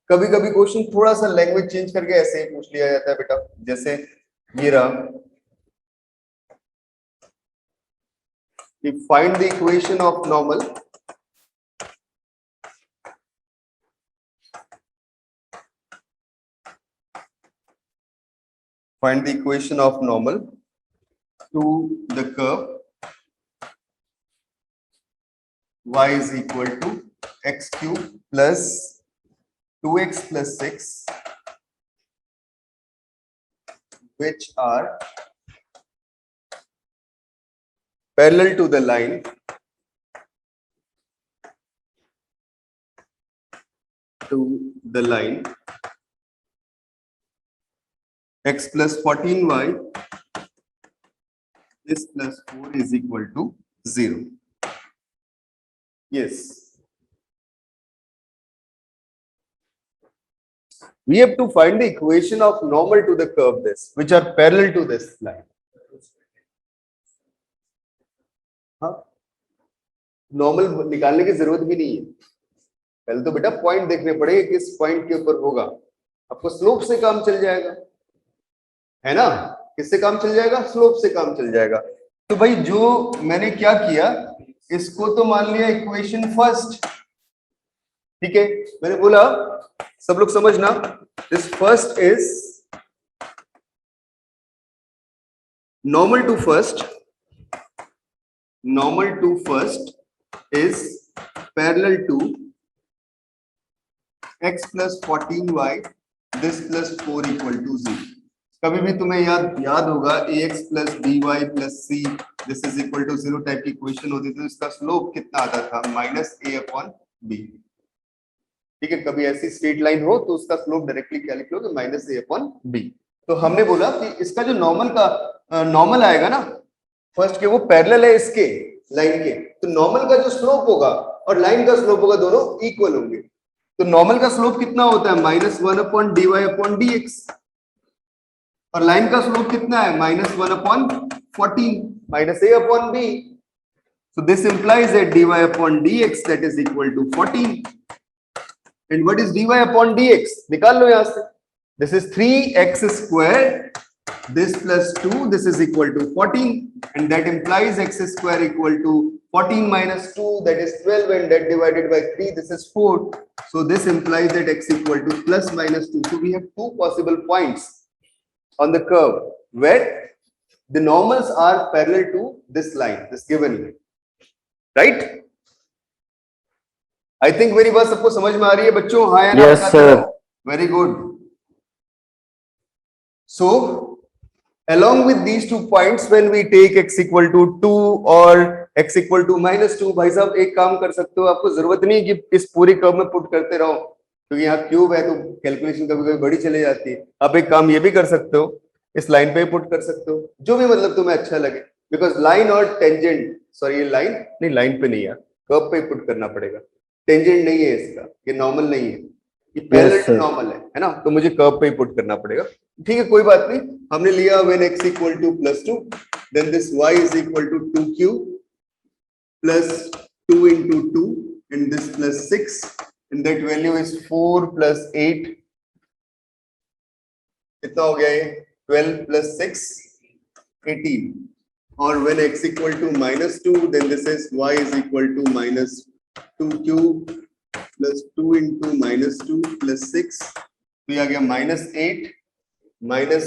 कभी कभी क्वेश्चन थोड़ा सा लैंग्वेज चेंज करके ऐसे ही पूछ लिया जाता है बेटा, जैसे ये रहा कि find the equation of normal find the equation of normal to the curve y is equal to x cube plus 2x plus 6 which are parallel to the line x plus 14y this plus 4 is equal to 0. Yes, we have to find the equation of normal to the curve this which are parallel to this line. हाँ, normal निकालने की जरूरत भी नहीं है, पहले तो बेटा पॉइंट देखने पड़ेगा किस पॉइंट के ऊपर होगा, आपको स्लोप से काम चल जाएगा, है ना? किससे काम चल जाएगा, स्लोप से काम चल जाएगा। तो भाई जो मैंने क्या किया, इसको तो मान लिया इक्वेशन फर्स्ट, ठीक है? मैंने बोला सब लोग समझना, this first is normal to first is parallel to x plus 14y this plus 4 equal to 0. कभी भी तुम्हें याद होगा ax plus by plus c this is equal to 0 type की इक्वेशन होती थी, तो इसका स्लोप कितना आता था, -a upon b, ठीक है? कभी ऐसी स्ट्रेट लाइन हो तो उसका स्लोप डायरेक्टली क्या लिख लो, तो -a upon b। तो हमने बोला कि इसका जो नॉर्मल आएगा ना फर्स्ट के, वो पैरेलल है इसके लाइन के, तो नॉर्मल का जो स्लोप होगा और लाइन का स्लोप होगा दोनों इक्वल होंगे। तो नॉर्मल का स्लोप कितना होता है, -1 अपॉन dy अपॉन dx, और लाइन का स्लोप कितना है, -1 upon 14 -a upon b। So this implies that dy upon dx that is equal to 14. And what is dy upon dx? निकाल लो यहां से, this is 3x square this plus 2, this is equal to 14, and that implies x square equal to 14 minus 2, that is 12, and that divided by 3, this is 4. So this implies that x equal to plus minus 2. So we have two possible points on the curve where the normals are parallel to this line, this given line, right? I think मेरी बात सबको समझ में आ रही है बच्चों? हाँ या ना? Yes, बताते sir. रहो. Very good. So along with these 2 points, when we take x equal to 2 or x equal to minus 2, भाई साहब एक काम कर सकते हो, आपको जरूरत नहीं है कि इस पूरी कर्व में पुट करते रहो, क्योंकि यहाँ क्यूब है तो कैलकुलेशन कभी कभी बड़ी चली जाती है. आप एक काम ये भी कर सकते हो, इस लाइन पे पुट कर सकते हो, जो भी मतलब तुम्हें अच्छा लगे, बिकॉज लाइन और टेंजेंट, सॉरी ये लाइन नहीं, लाइन पे नहीं यार, कर्व पे पुट करना पड़ेगा. टेंजेंट नहीं है इसका, ये नॉर्मल नहीं है, ये पैरेलल टू नॉर्मल है ना, तो मुझे कर्व पे ही पुट करना पड़ेगा. ठीक है, कोई बात नहीं. हमने लिया when x equal to plus 2, then this y is equal to 2q plus 2 into 2 and this plus 6, and that value is 4 plus 8. कितना हो गया ये? 12 plus 6, 18. और when x equal to minus 2, then this is y is equal to minus 2q plus 2 into minus 2 plus 6. तो ये आ गया minus 8 minus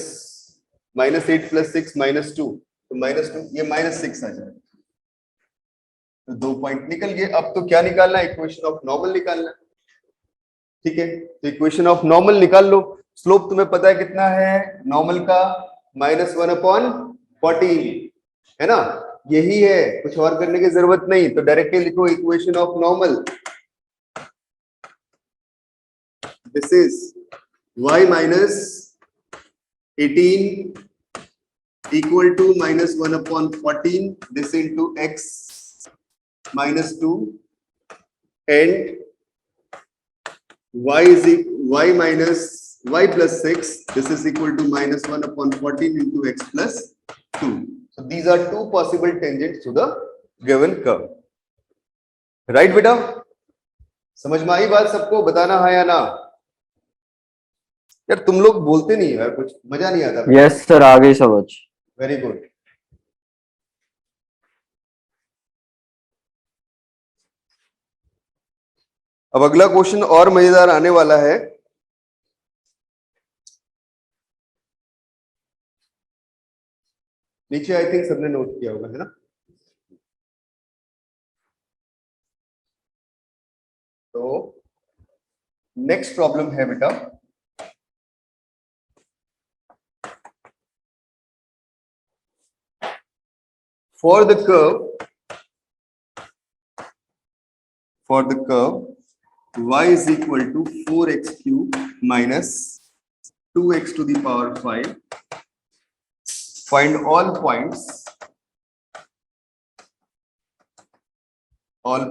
8 plus 6 minus 2. तो minus 2, ये minus 6 आ जाएगा. तो 2 पॉइंट निकल गए. अब तो क्या निकालना है? इक्वेशन ऑफ नॉर्मल निकालना है. ठीक है, तो इक्वेशन ऑफ नॉर्मल निकाल लो. स्लोप तुम्हें पता है कितना है नॉर्मल का? -1/14 है ना. यही है, कुछ और करने की जरूरत नहीं. तो डायरेक्टली लिखो equation of normal. This is y minus 18 equal to -1/14, this into x minus 2, and y minus y plus 6, this is equal to -1/14 into x plus 2. So these are two possible tangents to the given curve. Right बेटा? समझ में आई बात सबको? बताना है या ना? यार तुम लोग बोलते नहीं यार, कुछ मजा नहीं आता. Yes, sir. आ गई समझ. Very good. अब अगला क्वेश्चन और मजेदार आने वाला है. नीचे आई थिंक सबने नोट किया होगा, है ना? तो नेक्स्ट प्रॉब्लम है बेटा, for the curve y is equal to 4x cube minus 2x to the power 5, find all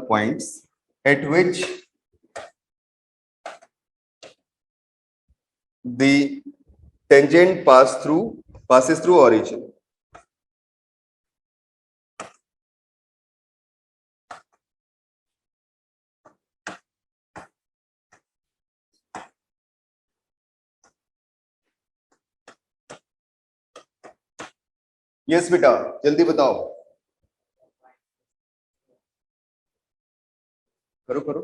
points at which the tangent passes through origin. Yes बेटा, जल्दी बताओ. करो करो.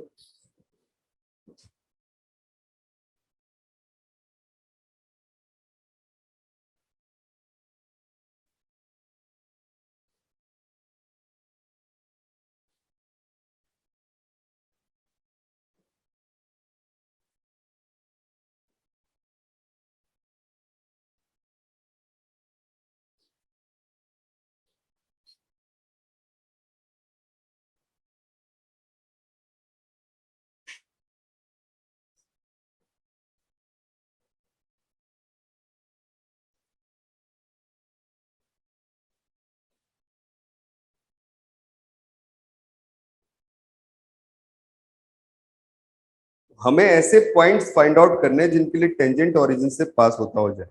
हमें ऐसे पॉइंट्स फाइंड आउट करने हैं जिनके लिए टेंजेंट ओरिजिन से पास होता हो जाए.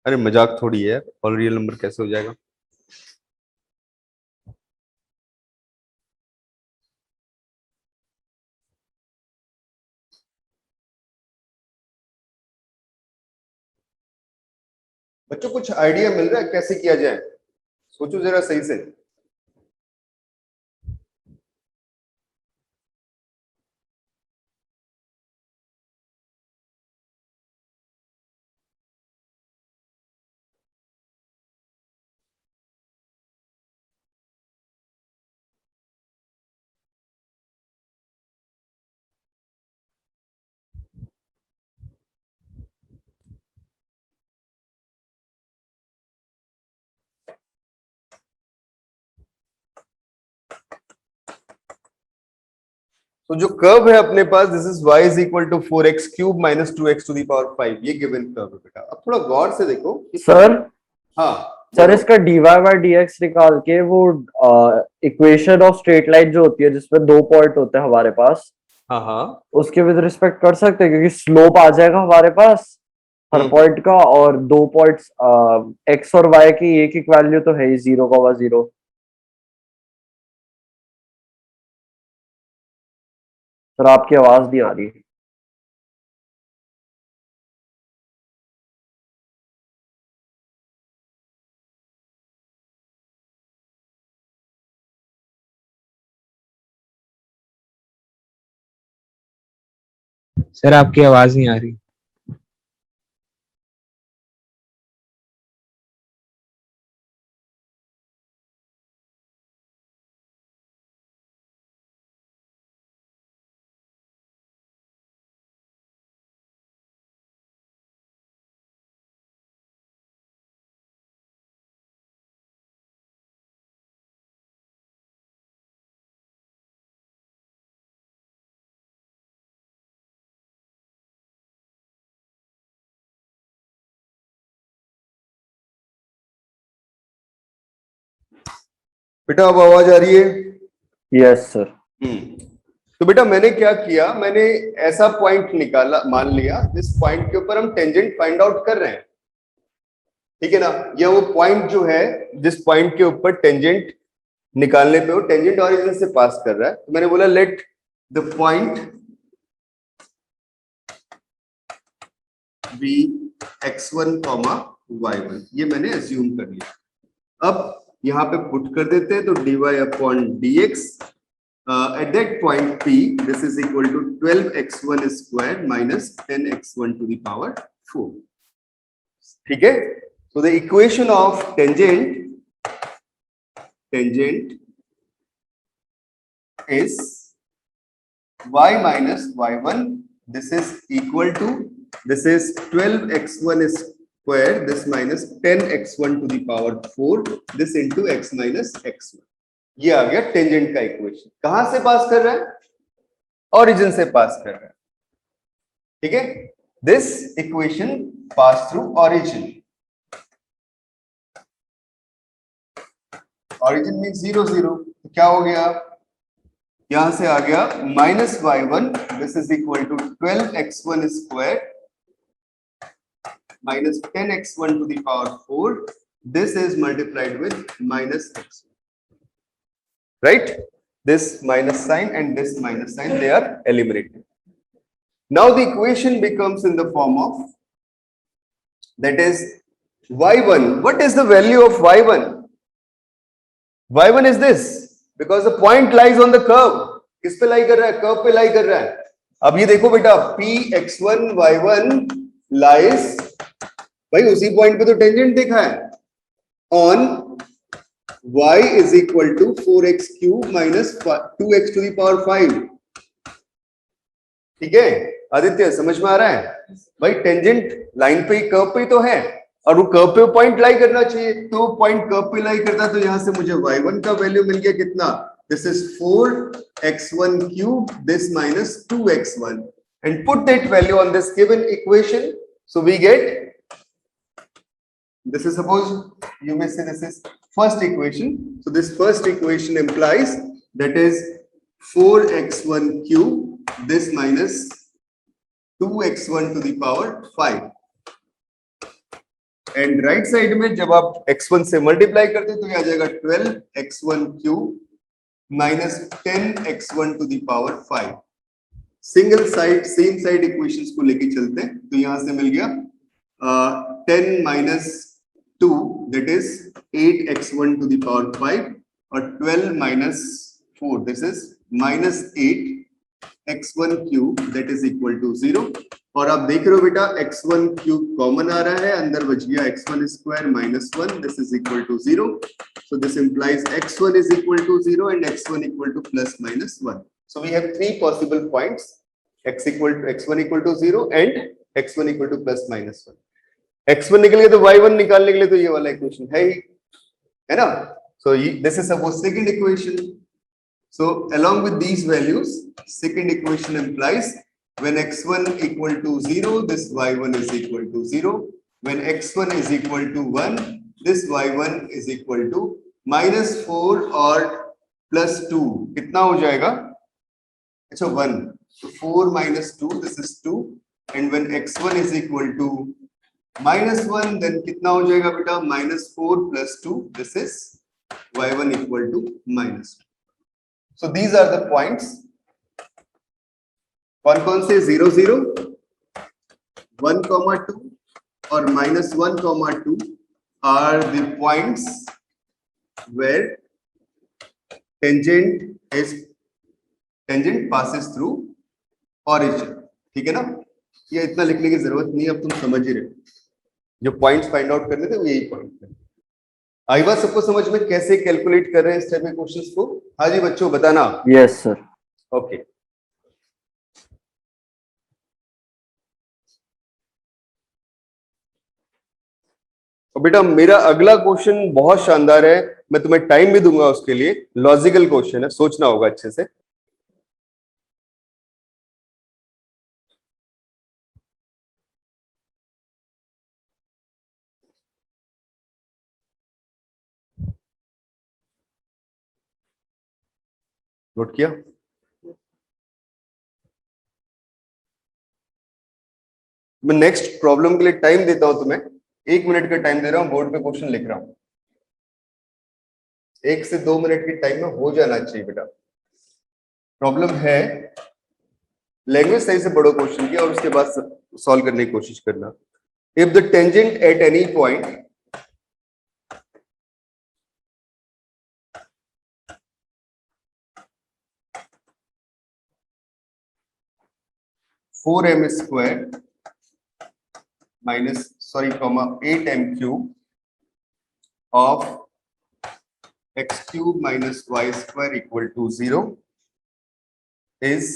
अरे मजाक थोड़ी है, और रियल नंबर कैसे हो जाएगा? बच्चों कुछ आइडिया मिल रहा है कैसे किया जाए? सोचो जरा सही से। तो जो कर्व है अपने पास, this is y is equal to 4x cube minus 2x to the power 5, ये गिवन कर्व है बेटा। अब थोड़ा गौर से देखो सर हाँ सर बोलो। इसका dy बाय dx निकाल के वो इक्वेशन ऑफ स्ट्रेट लाइन जो होती है जिसमें दो पॉइंट होते हैं हमारे पास, हाँ हाँ उसके विद रिस्पेक्ट कर सकते हैं क्योंकि स्लोप आ जाएगा हमारे पास हर पॉइंट का, और दो पॉइंट्स x और y की एक एक वैल्यू तो है ही 0,0। सर आपकी आवाज नहीं आ रही। सर आपकी आवाज नहीं आ रही। बेटा अब आवाज आ रही है? Yes sir. तो बेटा मैंने क्या किया, मैंने ऐसा पॉइंट निकाला, मान लिया जिस पॉइंट के ऊपर हम टेंजेंट फाइंड आउट कर रहे हैं, ठीक है ना। यह वो पॉइंट जो है जिस पॉइंट के ऊपर टेंजेंट निकालने पे वो टेंजेंट ऑरिजिन से पास कर रहा है। तो मैंने बोला let the point B x1, y1, ये मैंने अज्यूम कर लिया। अब यहां पे पुट कर देते हैं, तो dy upon dx at that point p, this is equal to 12x1 square minus 10x1 to the power 4, ठीक है। So the equation of tangent is y minus y1, this is equal to, this is 12x1 square, this minus 10x1 to the power 4, this into x minus x1, ये आ गया tangent का equation. कहां से पास कर रहा है? ओरिजिन से पास कर रहा है, ठीक है। This equation pass through origin, origin mean 0 0, तो क्या हो गया, यहां से आ गया minus y1, this is equal to 12x1 square minus 10x1 to the power 4, this is multiplied with minus x1, right? This minus sign and this minus sign, they are eliminated. Now the equation becomes in the form of, that is y1. What is the value of y1? y1 is this, because the point lies on the curve. किस पे लाई कर रहा है? Curve पे लाई कर रहा है। अब ये देखो बेटा, p x1 y1 lies, भाई उसी पॉइंट पे तो टेंजेंट देखा है, on y is equal to 4x cube minus 2x to the power 5, ठीक है। आदित्य समझ में आ रहा है? भाई टेंजेंट लाइन पे ही, कर्व पे ही तो है, और वो कर्व पे पॉइंट लाई करना चाहिए, तो पॉइंट कर्व पे लाई करता है, तो यहां से मुझे y1 का वैल्यू मिल गया कितना, this is 4x1 cube, this minus 2x1, and put that value on this given equation, so we get, this is, suppose you may say this is first equation, so this first equation implies that is 4x1 cube, this minus 2x1 to the power 5, and right side में जब आप x1 से multiply करते तो ये आ जाएगा 12x1 cube minus 10x1 to the power 5। Single side same side equations को लेके चलते हैं, तो यहां से मिल गया 10 minus that is 8x1 to the power 5 or 12 minus 4, this is minus 8x1 cube, that is equal to 0. और आप देख रहे हो बेटा x1 क्यूब कॉमन आ रहा है, अंदर बच गया x1 square minus 1, this is equal to 0. So this implies x1 is equal to 0 and x1 equal to plus minus 1. So we have three possible points, x1 equal to 0 and x1 equal to plus minus 1. x1 निकल गया तो y1 निकालने के लिए तो ये वाला equation है ही, है ना. So this is suppose second equation. So along with these values, second equation implies when x1 equal to 0, this y1 is equal to 0. When x1 is equal to 1, this y1 is equal to minus 4 और plus 2. कितना हो जाएगा? अच्छा 1. So 4 minus 2, this is 2. And when x1 is equal to minus 1, then कितना हो जाएगा बेटा? Minus 4 plus 2, this is y1 equal to minus 2. So these are the points. कौन-कौन से 0 0, 1 2 और minus 1 2 are the points where tangent passes through origin. ठीक है ना, ये इतना लिखने की जरूरत नहीं है, अब तुम समझ ही रहे हो. जो पॉइंट्स फाइंड आउट करने थे वो यही पॉइंट थे. आई बात सबको समझ में कैसे कैलकुलेट कर रहे हैं इस टाइप के क्वेश्चंस को? हाँ जी बच्चों बताना. Yes sir. ओके. और बेटा मेरा अगला क्वेश्चन बहुत शानदार है, मैं तुम्हें टाइम भी दूंगा उसके लिए. लॉजिकल क्वेश्चन है, सोचना होगा अच्छे से. नोट किया? मैं नेक्स्ट प्रॉब्लम के लिए टाइम देता हूं तुम्हें. 1 मिनट का टाइम दे रहा हूं, बोर्ड पे क्वेश्चन लिख रहा हूं. 1 से 2 मिनट के टाइम में हो जाना चाहिए बेटा. प्रॉब्लम है, लैंग्वेज सही से पढ़ो क्वेश्चन की और उसके बाद सॉल्व करने की कोशिश करना. If the tangent at any point four m square minus 8m cube of x cube minus y square equal to 0 is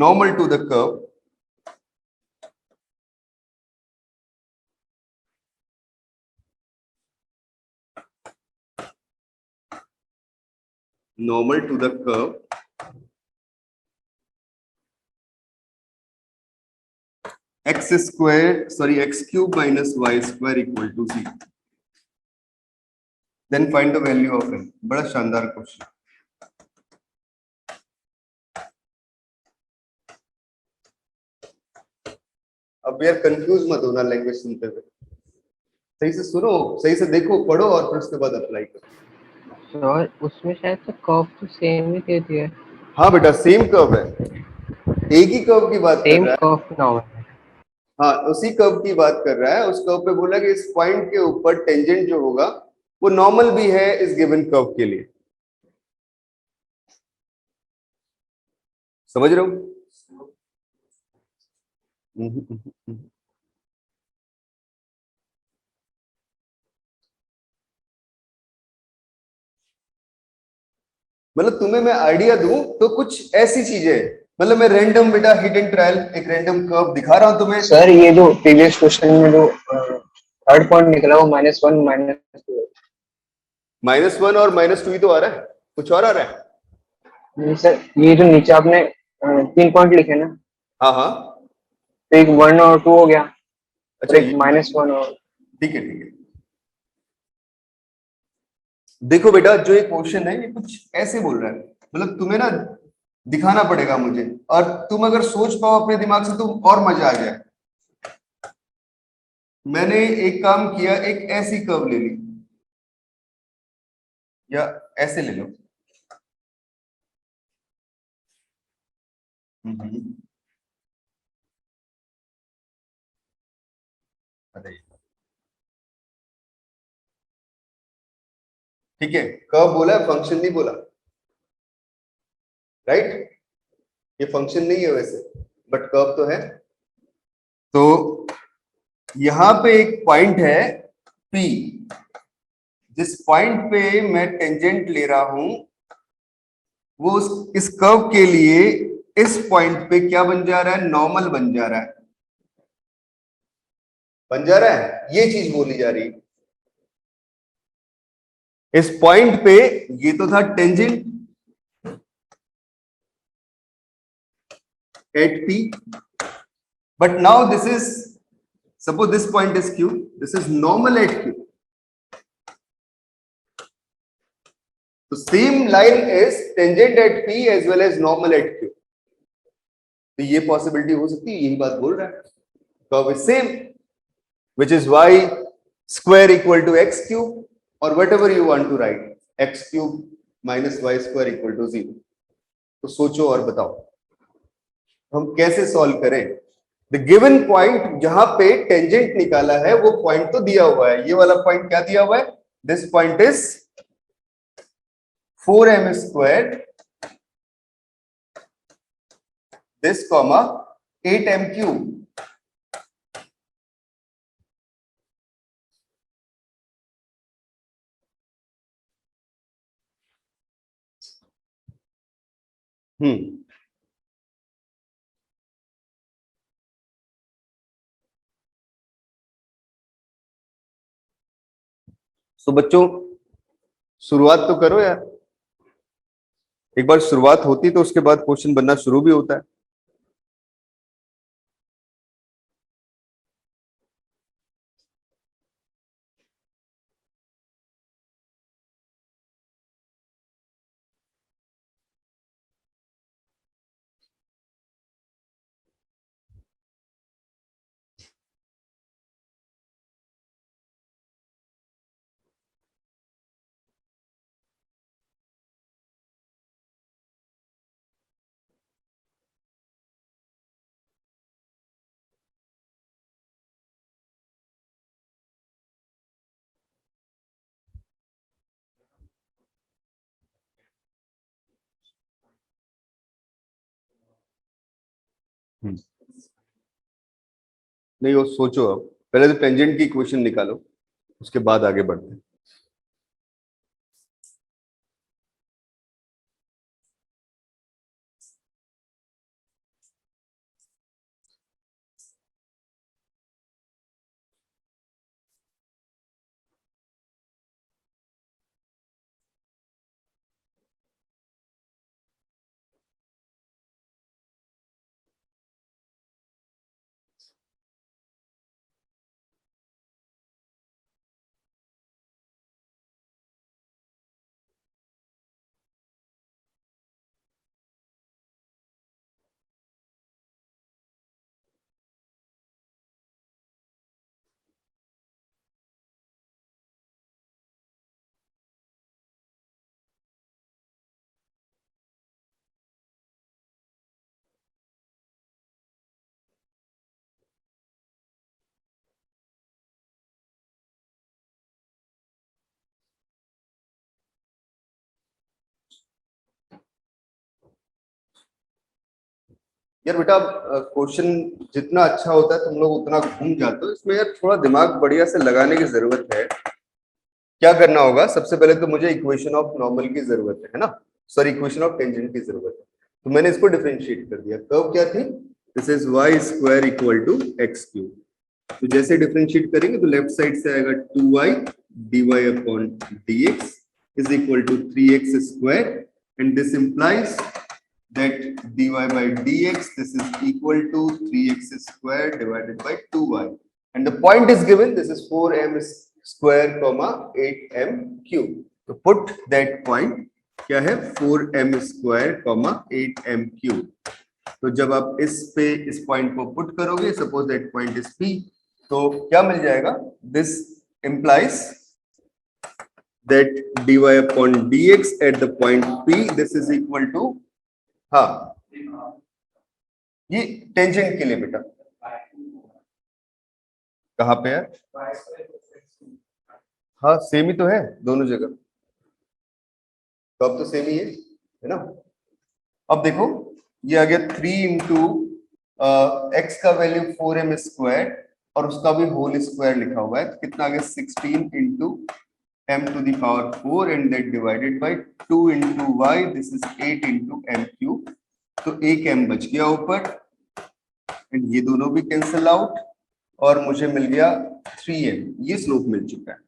normal to the curve x cube minus y square equal to 0. Then find the value of n. बड़ा शानदार question. अब यार confuse मत होना language सुनते हुए. सही से सुनो, सही से देखो, पढ़ो और फिर उसके बाद अप्लाई करो. सर उसमें शायद से कर्व तो सेम ही दे दिया है. हाँ बेटा सेम कर्व है, एक ही कर्व की बात कर सेम रहा है. कर्व ना हो. हाँ उसी कर्व की बात कर रहा है. उस कर्व पे बोला कि इस पॉइंट के ऊपर टेंजेंट जो होगा वो नॉर्मल भी है इस गिवन कर्व के लिए. समझ रहे हो? मतलब तुम्हें मैं आइडिया दूं तो कुछ ऐसी चीजें, मतलब मैं रैंडम बेटा हिट एंड ट्रायल एक रैंडम कर्व दिखा रहा हूं तुम्हें. सर ये जो प्रीवियस क्वेश्चन में जो थर्ड पॉइंट निकला वो -1 -2. -1 और -2 ही तो आ रहा है, कुछ और आ रहा है? नहीं सर, ये जो नीचे आपने 3 पॉइंट लिखे ना, हाँ हाँ तो एक 1 और 2 हो गया. अच्छा एक -1 और. ठीक है ठीक है. देखो बेटा जो ये क्वेश्चन है ये कुछ ऐसे बोल रहा है, मतलब तुम्हें ना दिखाना पड़ेगा मुझे, और तुम अगर सोच पाओ अपने दिमाग से तो और मजा आ जाए. मैंने एक काम किया, एक ऐसी कर्व ले ली या ऐसे ले लो. अरे ठीक है, कर्व बोला, फंक्शन नहीं बोला, राइट? ये फंक्शन नहीं है वैसे, बट कर्व तो है। तो यहां पे एक पॉइंट है P, जिस पॉइंट पे मैं टेंजेंट ले रहा हूं वो इस कर्व के लिए इस पॉइंट पे क्या बन जा रहा है, नॉर्मल बन जा रहा है, बन जा रहा है, ये चीज बोली जा रही है। इस पॉइंट पे ये तो था tangent at P, but now this is, suppose this point is Q, this is normal at Q. So same line is tangent at P as well as normal at Q. तो ये possibility हो सकती है, यही बात बोल रहा है, curve is same, which is y square equal to x cube or whatever you want to write, x cube minus y square equal to 0. तो सोचो और बताओ हम कैसे सॉल्व करें। द गिवन पॉइंट जहां पे टेंजेंट निकाला है वो पॉइंट तो दिया हुआ है, ये वाला पॉइंट क्या दिया हुआ है, this point is 4m square this comma 8m cube. तो बच्चों शुरुआत तो करो यार, एक बार शुरुआत होती तो उसके बाद क्वेश्चन बनना शुरू भी होता है। नहीं वो सोचो, अब पहले तो टेंजेंट की इक्वेशन निकालो, उसके बाद आगे बढ़ते हैं। यार बेटा क्वेश्चन जितना अच्छा होता है तुम लोग उतना घूम जाते हो, इसमें यार थोड़ा दिमाग बढ़िया से लगाने की जरूरत है। क्या करना होगा, सबसे पहले तो मुझे इक्वेशन ऑफ नॉर्मल की जरूरत है ना, सॉरी इक्वेशन ऑफ टेंजेंट की जरूरत है। तो मैंने इसको डिफरेंशिएट कर दिया। कर्व क्या थी, this is y square equal to x cube. तो जैसे डिफरेंशिएट करेंगे तो लेफ्ट साइड से आएगा 2y dy upon dx is equal to 3x square and this implies that dy by dx this is equal to 3x square divided by 2y and the point is given, this is 4m square comma 8m cube. तो put that point क्या है, 4m square comma 8m cube. तो जब आप इस point को put करोगे, suppose that point is P, तो क्या मिल जाएगा, this implies that dy upon dx at the point P this is equal to, हाँ ये टेंजेंट के लिए बेटा, कहाँ पे है, हाँ सेम ही तो है दोनों जगह। तो अब तो सेम ही है ना। अब देखो ये आ गया 3 इंटू एक्स का वैल्यू 4m स्क्वायर और उसका भी होल स्क्वायर लिखा हुआ है, तो कितना आ गया 16 into m to the power 4 and that divided by 2 into y, this is 8 into m cube. तो एक m बच गया ऊपर एंड ये दोनों भी कैंसिल आउट और मुझे मिल गया 3m। ये स्लोप मिल चुका है।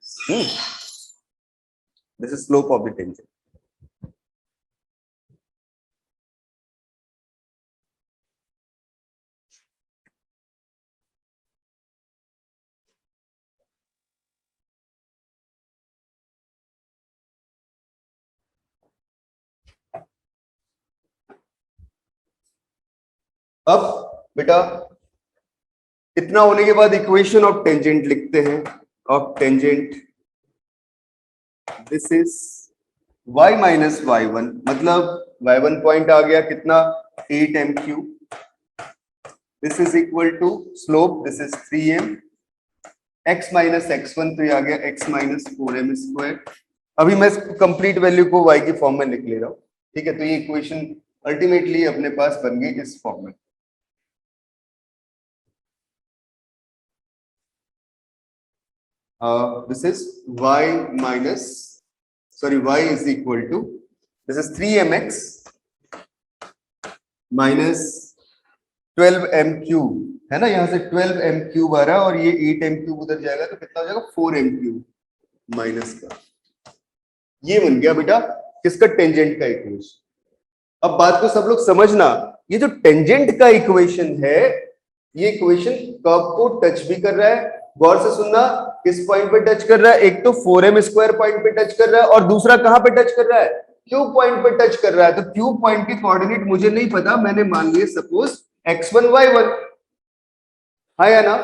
This is slope of the tangent. अब बेटा इतना होने के बाद इक्वेशन ऑफ टेंजेंट लिखते हैं। Of tangent this is y minus y1, मतलब y1 पॉइंट आ गया कितना 8m cube. This is equal to slope, this is 3m, x minus x1 तो ये आ गया x माइनस 4m स्क्वायर। अभी मैं कंप्लीट वैल्यू को y की फॉर्म में लिख ले रहा हूं, ठीक है। तो ये इक्वेशन अल्टीमेटली अपने पास बन गई इस फॉर्म में। This is y minus, sorry, y is equal to, this is 3mx minus 12m cube, है ना। यहां से 12m क्यूब आ रहा है और ये 8m क्यूब उधर जाएगा तो कितना हो जाएगा 4m क्यूब माइनस का। ये बन गया बेटा किसका, टेंजेंट का इक्वेशन। अब बात को सब लोग समझना, ये जो टेंजेंट का इक्वेशन है, ये इक्वेशन कर्व को टच भी कर रहा है। गौर से सुनना, किस पॉइंट पे टच कर रहा है, एक तो 4m स्क्वायर पॉइंट पे टच कर रहा है और दूसरा कहां पे टच कर रहा है, क्यूब पॉइंट पे टच कर रहा है। तो क्यूब पॉइंट के कोऑर्डिनेट मुझे नहीं पता, मैंने मान लिए सपोज x1 y1, हाँ या ना।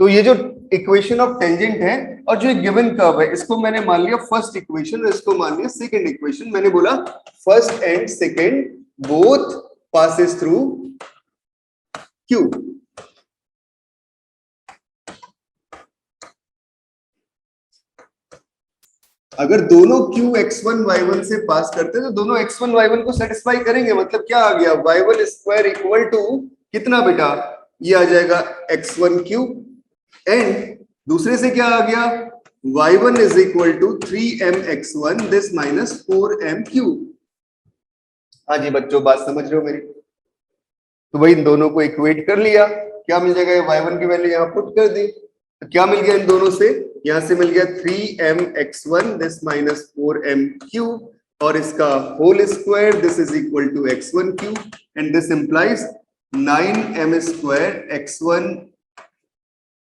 तो ये जो इक्वेशन ऑफ टेंजेंट है और जो गिवन कर्व है, इसको मैंने मान लिया फर्स्ट इक्वेशन, इसको मान लिया सेकंड इक्वेशन। मैंने बोला first and second both passes through cube. अगर दोनों q x1 y1 से पास करते हैं तो दोनों x1 y1 को सेटिस्फाई करेंगे। मतलब क्या आ गया, y1 स्क्वायर इक्वल टू कितना बेटा, ये आ जाएगा x1 क्यूब एंड दूसरे से क्या आ गया, y1 is equal to 3m x1 this minus 4m cube. हाँ जी बच्चों, बात समझ रहे हो मेरी। तो वही इन दोनों को इक्वेट कर लिया, क्या मिल जाएगा, y1 की वैल्यू यहाँ पुट कर दी, तो क्या मिल गया इन दोनों से, यहां से मिल गया 3m x1 this minus 4m cube और इसका whole square, this is equal to x1 cube and this implies 9m square x1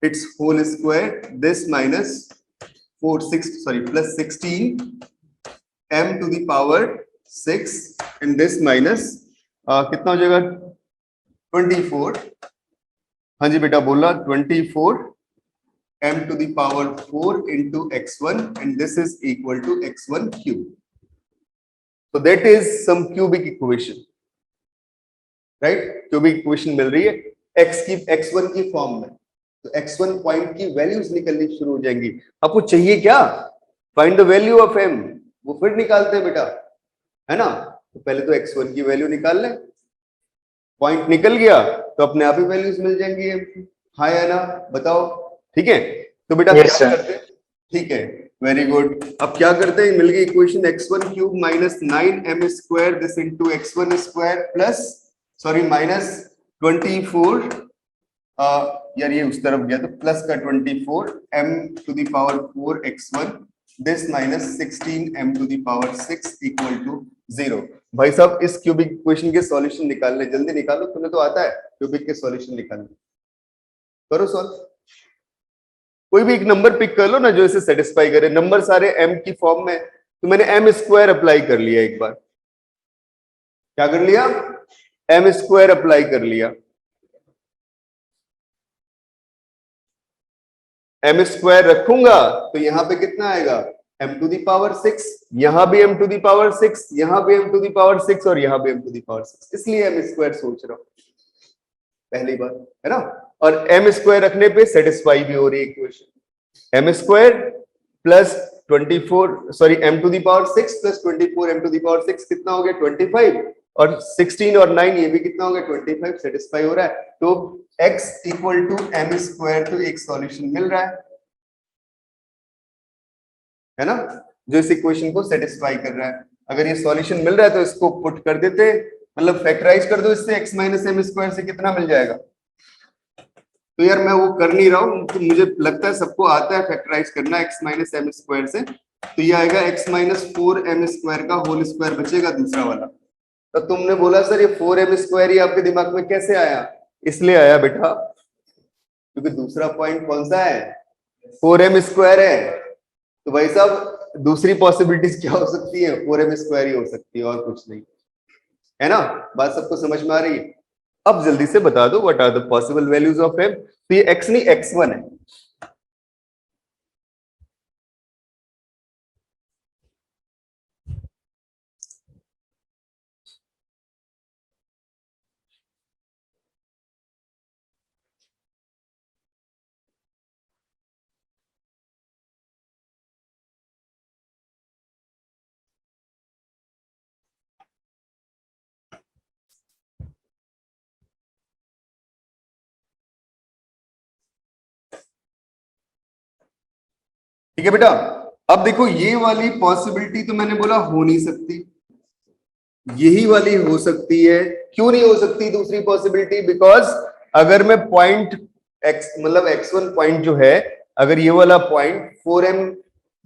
it's whole square this minus 16m to the power 6 and this minus कितना हो जाएगा 24। हाँ जी बेटा बोला 24 m to the power 4 into x1 and this is equal to x1 cube. So that is some cubic equation, right? Cubic equation मिल रही है x की x1 की फॉर्म में। तो x1 पॉइंट की वैल्यूज निकलनी शुरू हो जाएंगी। आपको चाहिए क्या, find the value of m, वो फिर निकालते हैं बेटा, है ना। तो पहले तो x1 की वैल्यू निकाल ले, पॉइंट निकल गया तो अपने आप ही वैल्यूज मिल जाएंगी m की, हाँ या ना, बताओ। ठीक है, तो बेटा Yes, क्या sir. करते हैं, ठीक है, वेरी गुड। अब क्या करते हैं, मिल गई equation x1 cube minus 9m square this into x1 square plus sorry minus 24 यार ये उस तरफ गया तो प्लस का 24 m to the power 4 x1 this minus 16 m to the power 6 equal to 0। भाई साहब इस क्यूबिक इक्वेशन के सॉल्यूशन निकालने, जल्दी निकालो, तुम्हें तो आता है क्यूबिक के सॉल्यूशन निकालने, करो सॉल्व। कोई भी एक नंबर पिक कर लो ना जो इसे सेटिस्फाई करे। नंबर सारे m की फॉर्म में, तो मैंने m स्क्वायर अप्लाई कर लिया, एक बार क्या कर लिया, m स्क्वायर अप्लाई कर लिया। m स्क्वायर रखूंगा तो यहां पे कितना आएगा m टू द पावर 6, यहां भी m टू द पावर 6, यहां भी m टू द पावर 6 और यहां भी m टू द पावर 6, इसलिए m स्क्वायर सोच रहा हूं पहली बार, है ना। और m स्क्वायर रखने पे सेटिस्फाई भी हो रही है equation. m square plus m to the power 6 plus 24 m to the power 6 कितना हो गया 25 और 16 और 9 ये भी कितना हो गया 25 सेटिस्फाई हो रहा है। तो x equal to m square तो एक सॉल्यूशन मिल रहा है ना, जो इस इक्वेशन को सेटिस्फाई कर रहा है। अगर ये सॉल्यूशन मिल रहा है तो इसको पुट कर देते, मतलब फैक्टराइज कर दो, इससे x माइनस एम स्क्वायर से कितना मिल जाएगा। तो यार मैं वो कर नहीं रहा हूँ, तो मुझे लगता है सबको आता है फैक्टराइज करना x माइनस एम स्क्वायर से। तो ये आएगा x माइनस 4m स्क्वायर का होल स्क्वायर बचेगा दूसरा वाला। तो तुमने बोला सर ये 4m स्क्वायर ही आपके दिमाग में कैसे आया, इसलिए आया बेटा क्योंकि दूसरा पॉइंट कौन सा है 4m स्क्वायर है। तो भाई साहब दूसरी पॉसिबिलिटीज क्या हो सकती है, 4m स्क्वायर ही हो सकती है और कुछ नहीं, है ना। बात सबको समझ में आ रही है। अब जल्दी से बता दो what are the possible values of m। तो ये x नहीं x1 है। ठीक है बेटा। अब देखो ये वाली पॉसिबिलिटी तो मैंने बोला हो नहीं सकती, यही वाली हो सकती है। क्यों नहीं हो सकती दूसरी पॉसिबिलिटी, बिकॉज अगर मैं पॉइंट x मतलब x1 पॉइंट जो है, अगर ये वाला पॉइंट 4m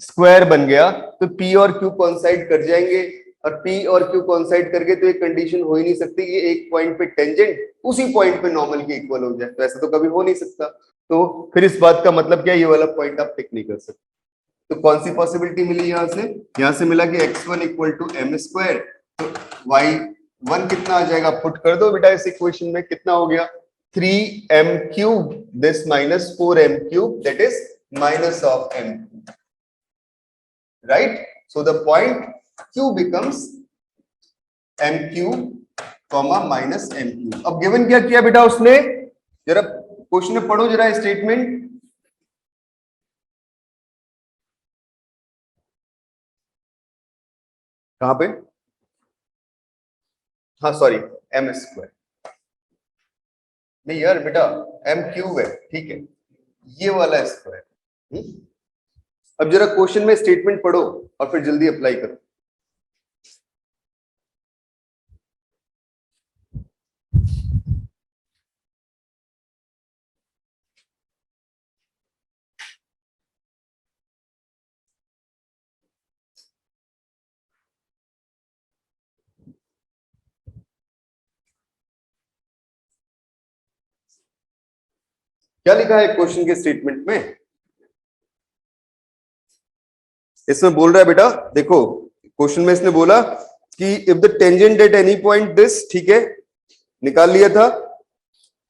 स्क्वायर बन गया तो p और q कोइंसाइड कर जाएंगे, और p और q कोइंसाइड करके तो एक कंडीशन हो ही नहीं सकती कि एक पॉइंट पे टेंजेंट उसी पॉइंट पे नॉर्मल के इक्वल हो जाए। तो ऐसा तो कभी हो नहीं सकता। तो फिर इस बात का मतलब क्या, ये वाला पॉइंट आप टिक नहीं कर सकते। तो कौन सी पॉसिबिलिटी मिली यहां से मिला कि x1 equal to m square, तो y1 कितना आ जाएगा, पुट कर दो बेटा इस इक्वेशन में, कितना हो गया 3m cube this minus 4m cube that is minus of m, right. So the point q becomes m cube comma minus m cube. अब गिवन क्या किया बेटा उसने, जरा क्वेश्चन में पढ़ो जरा स्टेटमेंट। कहां पे, हाँ सॉरी m स्क्वायर नहीं यार बेटा m क्यूब है, ठीक है ये वाला स्क्वायर। अब जरा क्वेश्चन में स्टेटमेंट पढ़ो और फिर जल्दी अप्लाई करो। क्या लिखा है क्वेश्चन के स्टेटमेंट में, इसमें बोल रहा है बेटा देखो क्वेश्चन में इसने बोला कि if the tangent at any point this, ठीक है निकाल लिया था,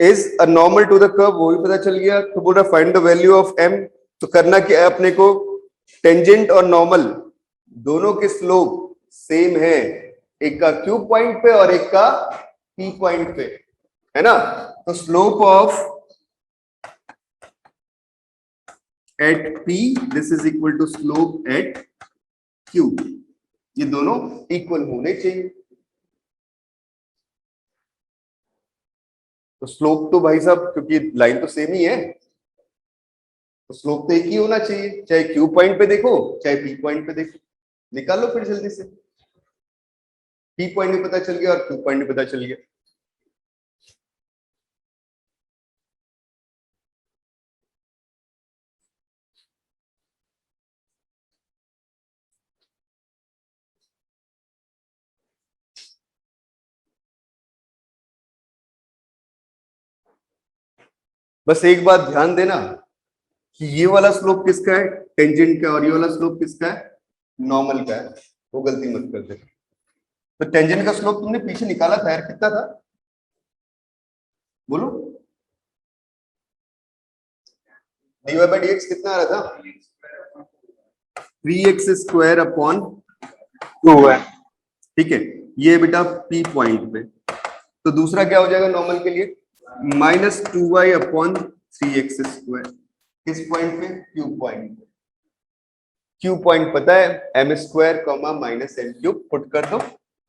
is a normal to the curve, वो भी पता चल गया। तो बोल रहा find the value of m। तो करना क्या है अपने को, टेंजेंट और नॉर्मल दोनों के स्लोप सेम है, एक का q पॉइंट पे और एक का p पॉइंट पे, है ना। तो slope of at p this is equal to slope at q, ये दोनों इक्वल होने चाहिए। तो स्लोप तो भाई साहब क्योंकि लाइन तो सेम ही है तो स्लोप तो एक ही होना चाहिए, चाहे q पॉइंट पे देखो चाहे p पॉइंट पे देखो। निकालो फिर जल्दी से, p पॉइंट भी पता चल गया और q पॉइंट भी पता चल गया। बस एक बात ध्यान देना कि ये वाला स्लोप किसका है, टेंजेंट का, और ये वाला स्लोप किसका है, नॉर्मल का है, वो गलती मत कर देना। तो टेंजेंट का स्लोप तुमने पीछे निकाला था यार, कितना था बोलो, dy by dx कितना आ रहा था 3x स्क्वायर अपॉन 2 है। ठीक है ये बेटा p पॉइंट पे, तो दूसरा क्या हो जाएगा नॉर्मल के लिए minus 2y upon 3x square, किस पॉइंट पे q पॉइंट पे। Q पॉइंट पता है m square comma minus m cube, put कर दो,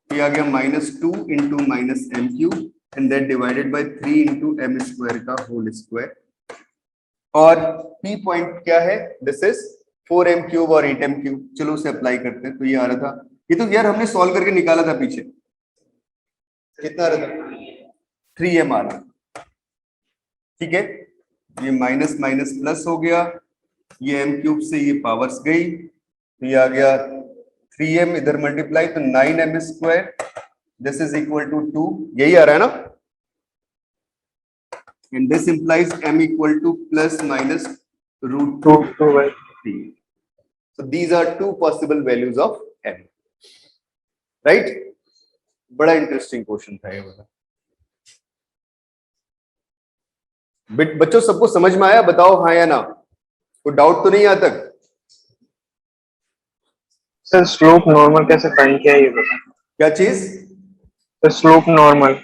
ये आ गया -2 into minus m cube and that divided bye 3 into m square का होल स्क्वायर। और P पॉइंट क्या है, दिस इज 4m क्यूब और 8m क्यूब। चलो उसे अप्लाई करते हैं। तो ये आ रहा था, ये तो यार हमने सॉल्व करके निकाला था पीछे, कितना आ रहा था 3m आ रहा, ठीक है। ये माइनस माइनस प्लस हो गया, ये m क्यूब से ये पावर्स गई, तो ये आ गया 3m, इधर मल्टीप्लाई तो 9m square, this is equal to 2, यही आ रहा है ना, and this implies m equal to plus minus root 2/3. So these are two possible values of m, right? बड़ा इंटरेस्टिंग क्वेश्चन था ये वाला। बच्चों सबको समझ में आया, बताओ हाँ या ना, कोई डाउट तो नहीं यहाँ तक? सर स्लोप नॉर्मल कैसे फाइंड किया ये बता। क्या चीज? Sir slope normal.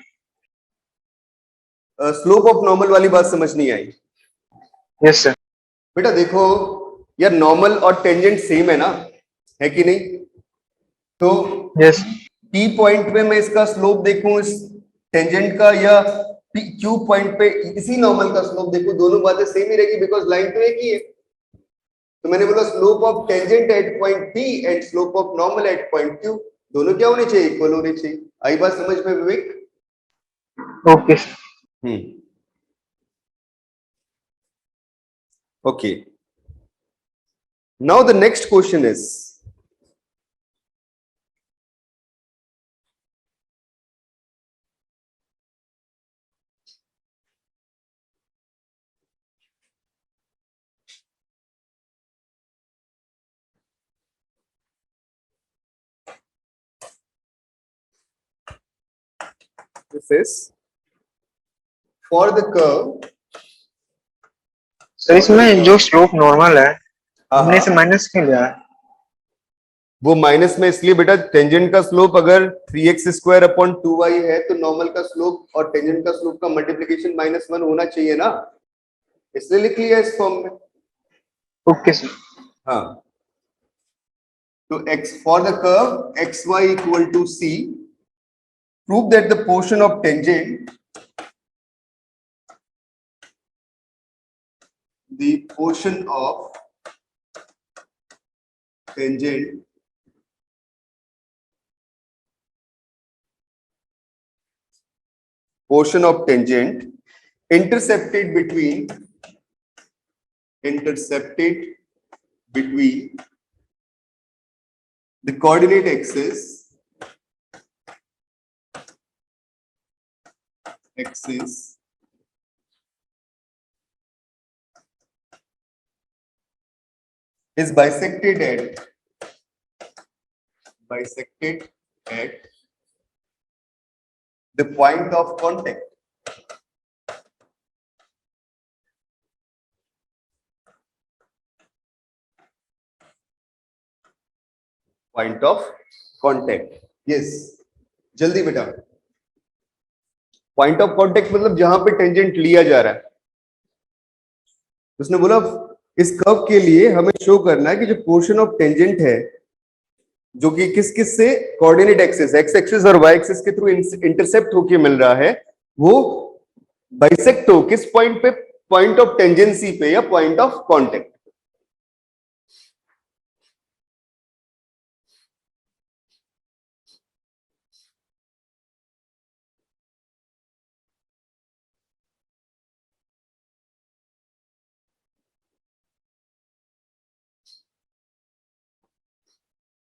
Slope of normal वाली बात समझ नहीं आई? Yes sir. बेटा देखो यार, नॉर्मल और टेंजेंट सेम है ना, है कि नहीं? तो यस P पॉइंट पे मैं इसका स्लोप देखूं इस टेंजेंट का, या Q पॉइंट पे इसी नॉर्मल का स्लोप देखूं, दोनों बातें सेम ही रहेगी बिकॉज लाइन तो एक ही है। तो मैंने बोला slope of tangent at point P and slope of normal at point Q, दोनों क्या होने चाहिए? इक्वल होने चाहिए। आई बात समझ में Vivek? Okay sir. Okay. Now the next question is, this is for the curve। Sir इसमें जो स्लोप नॉर्मल है हमने इसे हाँ, माइनस क्यों लिया है? वो माइनस में इसलिए बेटा, टेंजेंट का स्लोप अगर 3x स्क्वायर अपॉन 2y है तो नॉर्मल का स्लोप और टेंजेंट का स्लोप का मल्टीप्लीकेशन -1 होना चाहिए ना, इसलिए लिख लिया इस फॉर्म में। Okay sir. हाँ, तो x for the curve xy equal to c, prove that the portion of tangent, the portion of tangent intercepted between the coordinate axis is bisected at the point of contact. Point of contact. Yes, जल्दी बेटा। Point of contact मतलब जहां पे tangent लिया जा रहा है। उसने बोला इस कर्व के लिए हमें शो करना है कि जो पोर्शन ऑफ टेंजेंट है, जो कि किस किस से, कोऑर्डिनेट एक्सिस, एक्स एक्सिस और वाई एक्सिस के थ्रू इंटरसेप्ट होके मिल रहा है, वो बाइसेक्ट हो किस पॉइंट पे? पॉइंट ऑफ टेंजेंसी पे या point of contact.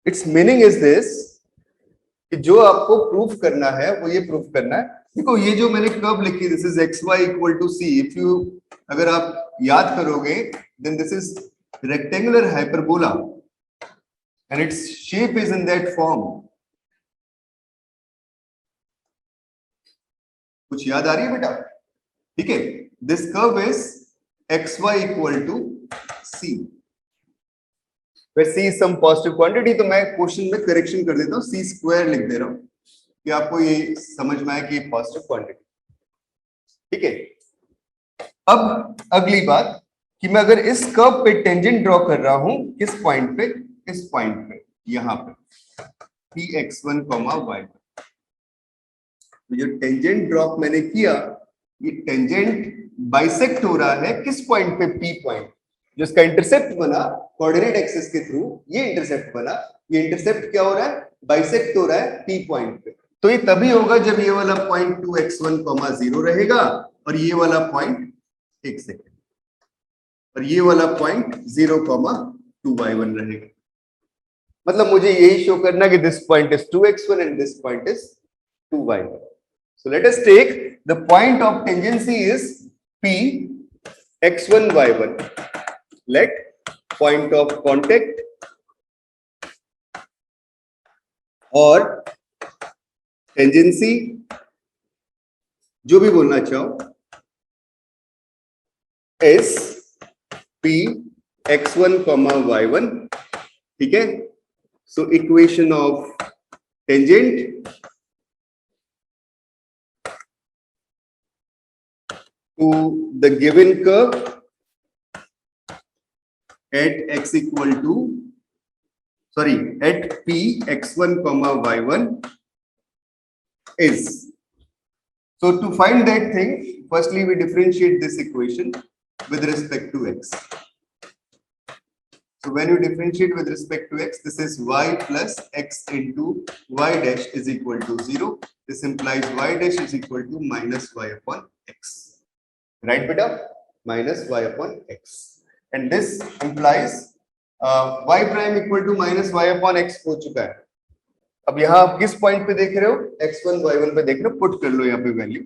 It's meaning is this कि जो आपको प्रूफ करना है वो ये प्रूफ करना है, देखो ये जो मैंने कर्व लिखी, this is x y equal to c, if you, अगर आप याद करोगे, then this is rectangular hyperbola and its shape is in that form. कुछ याद आ रही है बेटा? ठीक है, this curve is x y equal to c, c some positive quantity. तो मैं क्वेश्चन में करेक्शन कर देता हूँ, सी स्क्वायर लिख दे रहा हूं कि आपको ये समझ में आए कि ये पॉजिटिव क्वांटिटी। ठीक है, अब अगली बात कि मैं अगर इस कर्व पे टेंजेंट ड्रॉ कर रहा हूं किस पॉइंट पे, इस पॉइंट पे, यहाँ पे Px1, y1, जो टेंजेंट ड्रॉप मैंने किया, ये टेंजेंट बाइसेक्ट हो रहा है किस पॉइंट पे? P point. जो इसका इंटरसेप्ट बना कोऑर्डिनेट एक्सिस के थ्रू, ये इंटरसेप्ट बना, ये इंटरसेप्ट क्या हो रहा है? बाइसेक्ट हो रहा है P पॉइंट पे। तो ये तभी होगा जब ये वाला पॉइंट 2x1, 0 रहेगा और ये वाला पॉइंट, एक सेकेंड, और ये वाला पॉइंट 0, 2y1 रहेगा। मतलब मुझे यही शो करना कि this point is 2x1 and this point is 2y1. So let us take the point of tangency is P x1 y1. Let point of contact और tangency, जो भी बोलना चाहो, is P x1, y1. ठीक है? So equation of tangent to the given curve at x equal to, sorry, at P x1, y1 is. So to find that thing, firstly we differentiate this equation with respect to x. So when you differentiate with respect to x, this is y plus x into y dash is equal to 0. This implies y dash is equal to minus y upon x. Right, beta? Minus y upon x. And this implies y prime equal to minus y upon x हो चुका है. अब यहाँ आप किस point पे देख रहे हो? x1, y1 पे देख रहे हो. पुट कर लो यहाँ पे वैल्यू.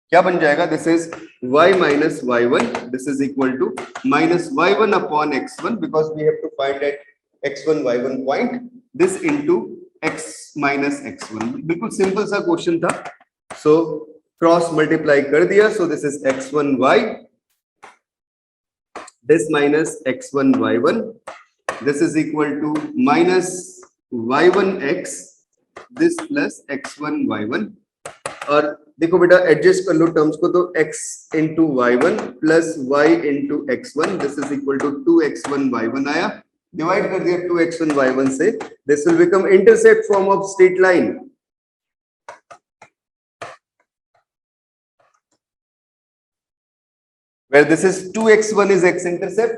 क्या बन जाएगा? This is y minus y1. This is equal to minus y1 upon x1 because we have to find at x1, y1 point. This into x minus x1. बिल्कुल सिंपल सा क्वेश्चन था. So cross multiply कर दिया. So this is x1y. This minus x1 y1. This is equal to minus y1 x. This plus x1 y1. और देखो बेटा adjust कर लो terms को. तो x into y1 plus y into x1. This is equal to 2x1 y1 आया. Divide कर दिया 2x1 y1 से. This will become intercept form of straight line. Where this is 2x1 is x intercept,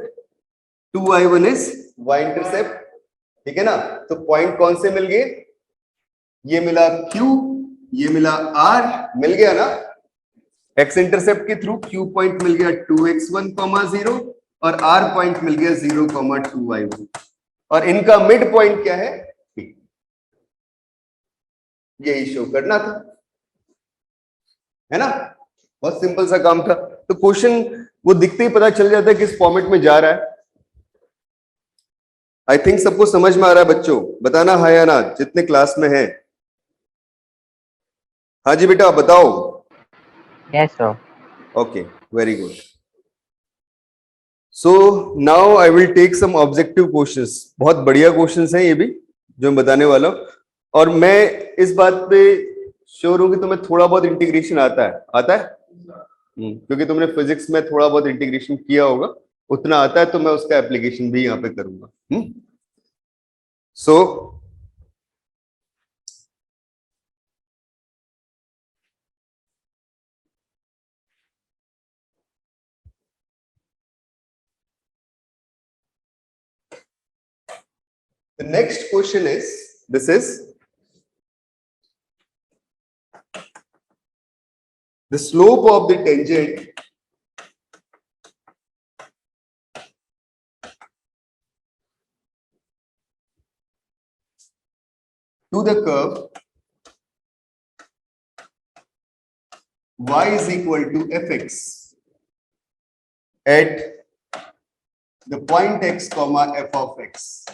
2y1 is y intercept. ठीक है ना? तो point कौन से मिल गए? ये मिला Q, ये मिला R, मिल गया ना? x इंटरसेप्ट के थ्रू Q पॉइंट मिल गया 2x1, 0 और R पॉइंट मिल गया 0, 2y1 और इनका मिड पॉइंट क्या है? P. यही शो करना था, है ना? बहुत सिंपल सा काम था. तो क्वेश्चन वो दिखते ही पता चल जाता है किस फॉर्मेट में जा रहा है. आई थिंक सबको समझ में आ रहा है बच्चों. बताना हाँ या ना जितने क्लास में है. हाँ जी बेटा बताओ. Yes, sir. Okay, very good. So now I will take some objective questions. बहुत बढ़िया क्वेश्चंस हैं ये भी जो मैं बताने वाला हूं. और मैं इस बात पे श्योर हूं कि तुम्हें थोड़ा बहुत इंटीग्रेशन आता है. आता है? क्योंकि तुमने फिजिक्स में थोड़ा बहुत इंटीग्रेशन किया होगा, उतना आता है. तो मैं उसका एप्लीकेशन भी यहाँ पे करूंगा. सो the next question is, this is the slope of the tangent to the curve y is equal to fx at the point x comma f of x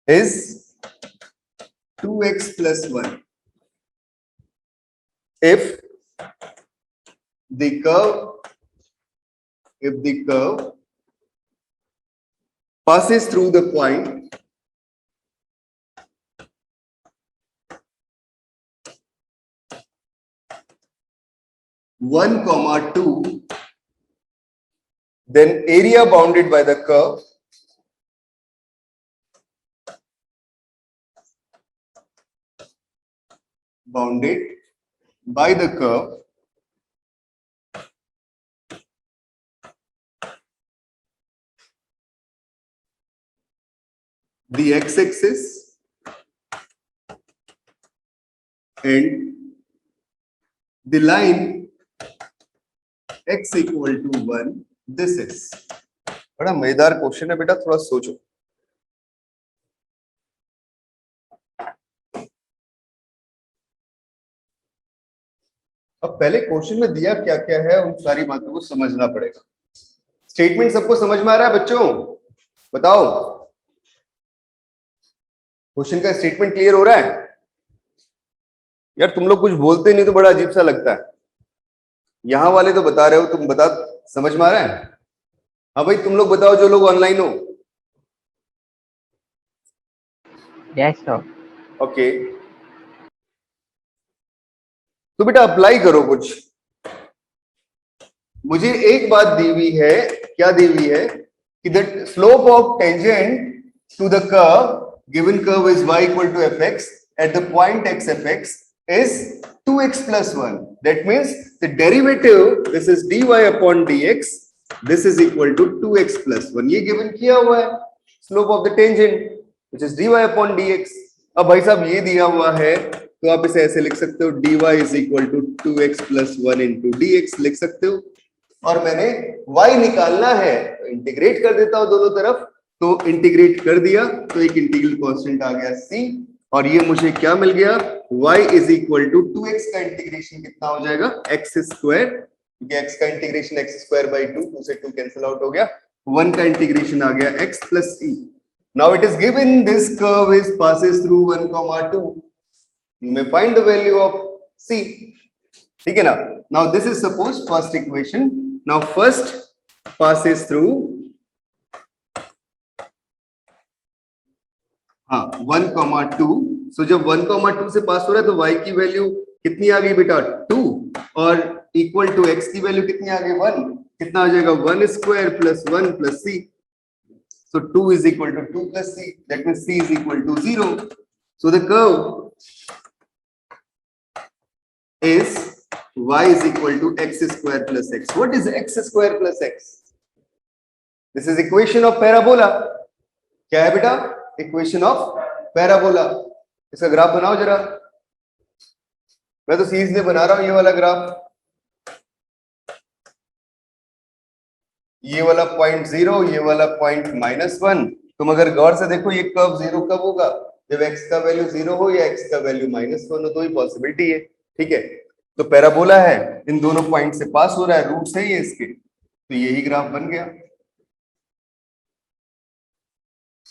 is 2x plus 1 if the curve passes through the point one comma 2, then area bounded by the curve bounded by the curve the x-axis and the line x equal to 1, this is. बड़ा मजेदार question है बेटा, थोड़ा सोचो। अब पहले question में दिया क्या क्या है उन सारी बातों को समझना पड़ेगा। स्टेटमेंट सबको समझ में आ रहा है बच्चों? बताओ, क्वेश्चन का स्टेटमेंट क्लियर हो रहा है? यार तुम लोग कुछ बोलते नहीं तो बड़ा अजीब सा लगता है। यहां वाले तो बता रहे हो, तुम बता, समझ में आ रहा है? हाँ भाई तुम लोग बताओ जो लोग ऑनलाइन हो। Yes, sir. ओके, तो बेटा अप्लाई करो कुछ। मुझे एक बात दी हुई है, क्या दी हुई है कि the slope of tangent to the curve given curve is y equal to fx at the point x fx is 2x plus 1. That means the derivative, this is dy upon dx, this is equal to 2x plus 1. ये given किया हुआ है, slope of the tangent which is dy upon dx. अब भाई साहब ये दिया हुआ है तो आप इसे ऐसे लिख सकते हो, dy is equal to 2x plus 1 into dx लिख सकते हो। और मैंने y निकालना है तो इंटीग्रेट कर देता हूं दोनों तरफ, तो इंटीग्रेट कर दिया तो एक इंटीग्रल कांस्टेंट आ गया c, और ये मुझे क्या मिल गया, y is equal to 2x का इंटीग्रेशन कितना हो जाएगा, x स्क्वायर, क्योंकि x का इंटीग्रेशन x स्क्वायर बाई 2, 2 से 2 कैंसिल आउट हो गया, 1 का इंटीग्रेशन आ गया x plus c। Now it is given this curve is passes through 1, 2. You may find the value of c. ठीक है ना? Now this is suppose first equation. Now first passes through 1, 2. So जब 1, 2 से पास हो रहा है तो y की वैल्यू कितनी आ गई बेटा, 2, और इक्वल टू x की वैल्यू कितनी आ गई, 1। कितना आ जाएगा, 1 square plus 1 plus c. So 2 is equal to 2 plus c. That means c is equal to 0. So the curve is y is equal to x square plus x. What is x square plus x? This is equation of parabola. क्या है बेटा? Equation of parabola. इसका graph बनाओ जरा। मैं तो series में बना रहा हूं ये वाला ग्राफ। ये वाला पॉइंट 0, ये वाला पॉइंट -1। तुम अगर गौर से देखो ये कर्व 0 कब होगा, जब x का वैल्यू 0 हो या x का वैल्यू -1 हो, तो ही पॉसिबिलिटी है। ठीक है, तो पैराबोला है, इन दोनों पॉइंट से पास हो रहा है, रूट्स है ये इसके, तो यही ग्राफ बन गया।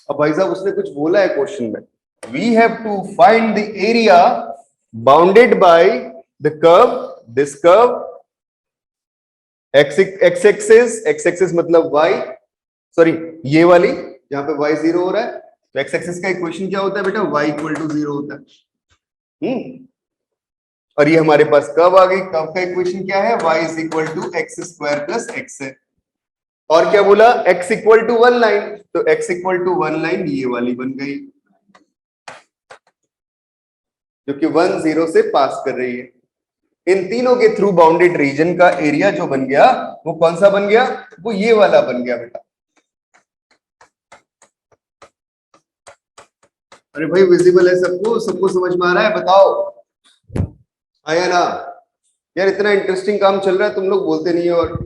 अब भाई साहब उसने कुछ बोला है क्वेश्चन में, we have to find the area bounded by the curve, this curve, x axis मतलब y, सॉरी ये वाली जहां पे y 0 हो रहा है, तो x एक्सिस का इक्वेशन क्या होता है बेटा, y इक्वल टू 0 होता है। और ये हमारे पास कर्व आ गई, कर्व का इक्वेशन क्या है, y is equal to x square plus x है। और क्या बोला, x इक्वल टू 1 लाइन, तो x इक्वल टू 1 लाइन ये वाली बन गई जो कि 1, 0 से पास कर रही है। इन तीनों के थ्रू बाउंडेड रीजन का एरिया जो बन गया वो कौन सा बन गया, वो ये वाला बन गया बेटा। अरे भाई विजिबल है सबको, सबको समझ में आ रहा है, बताओ आया ना? यार इतना इंटरेस्टिंग काम चल रहा है, तुम लोग बोलते नहीं हो। और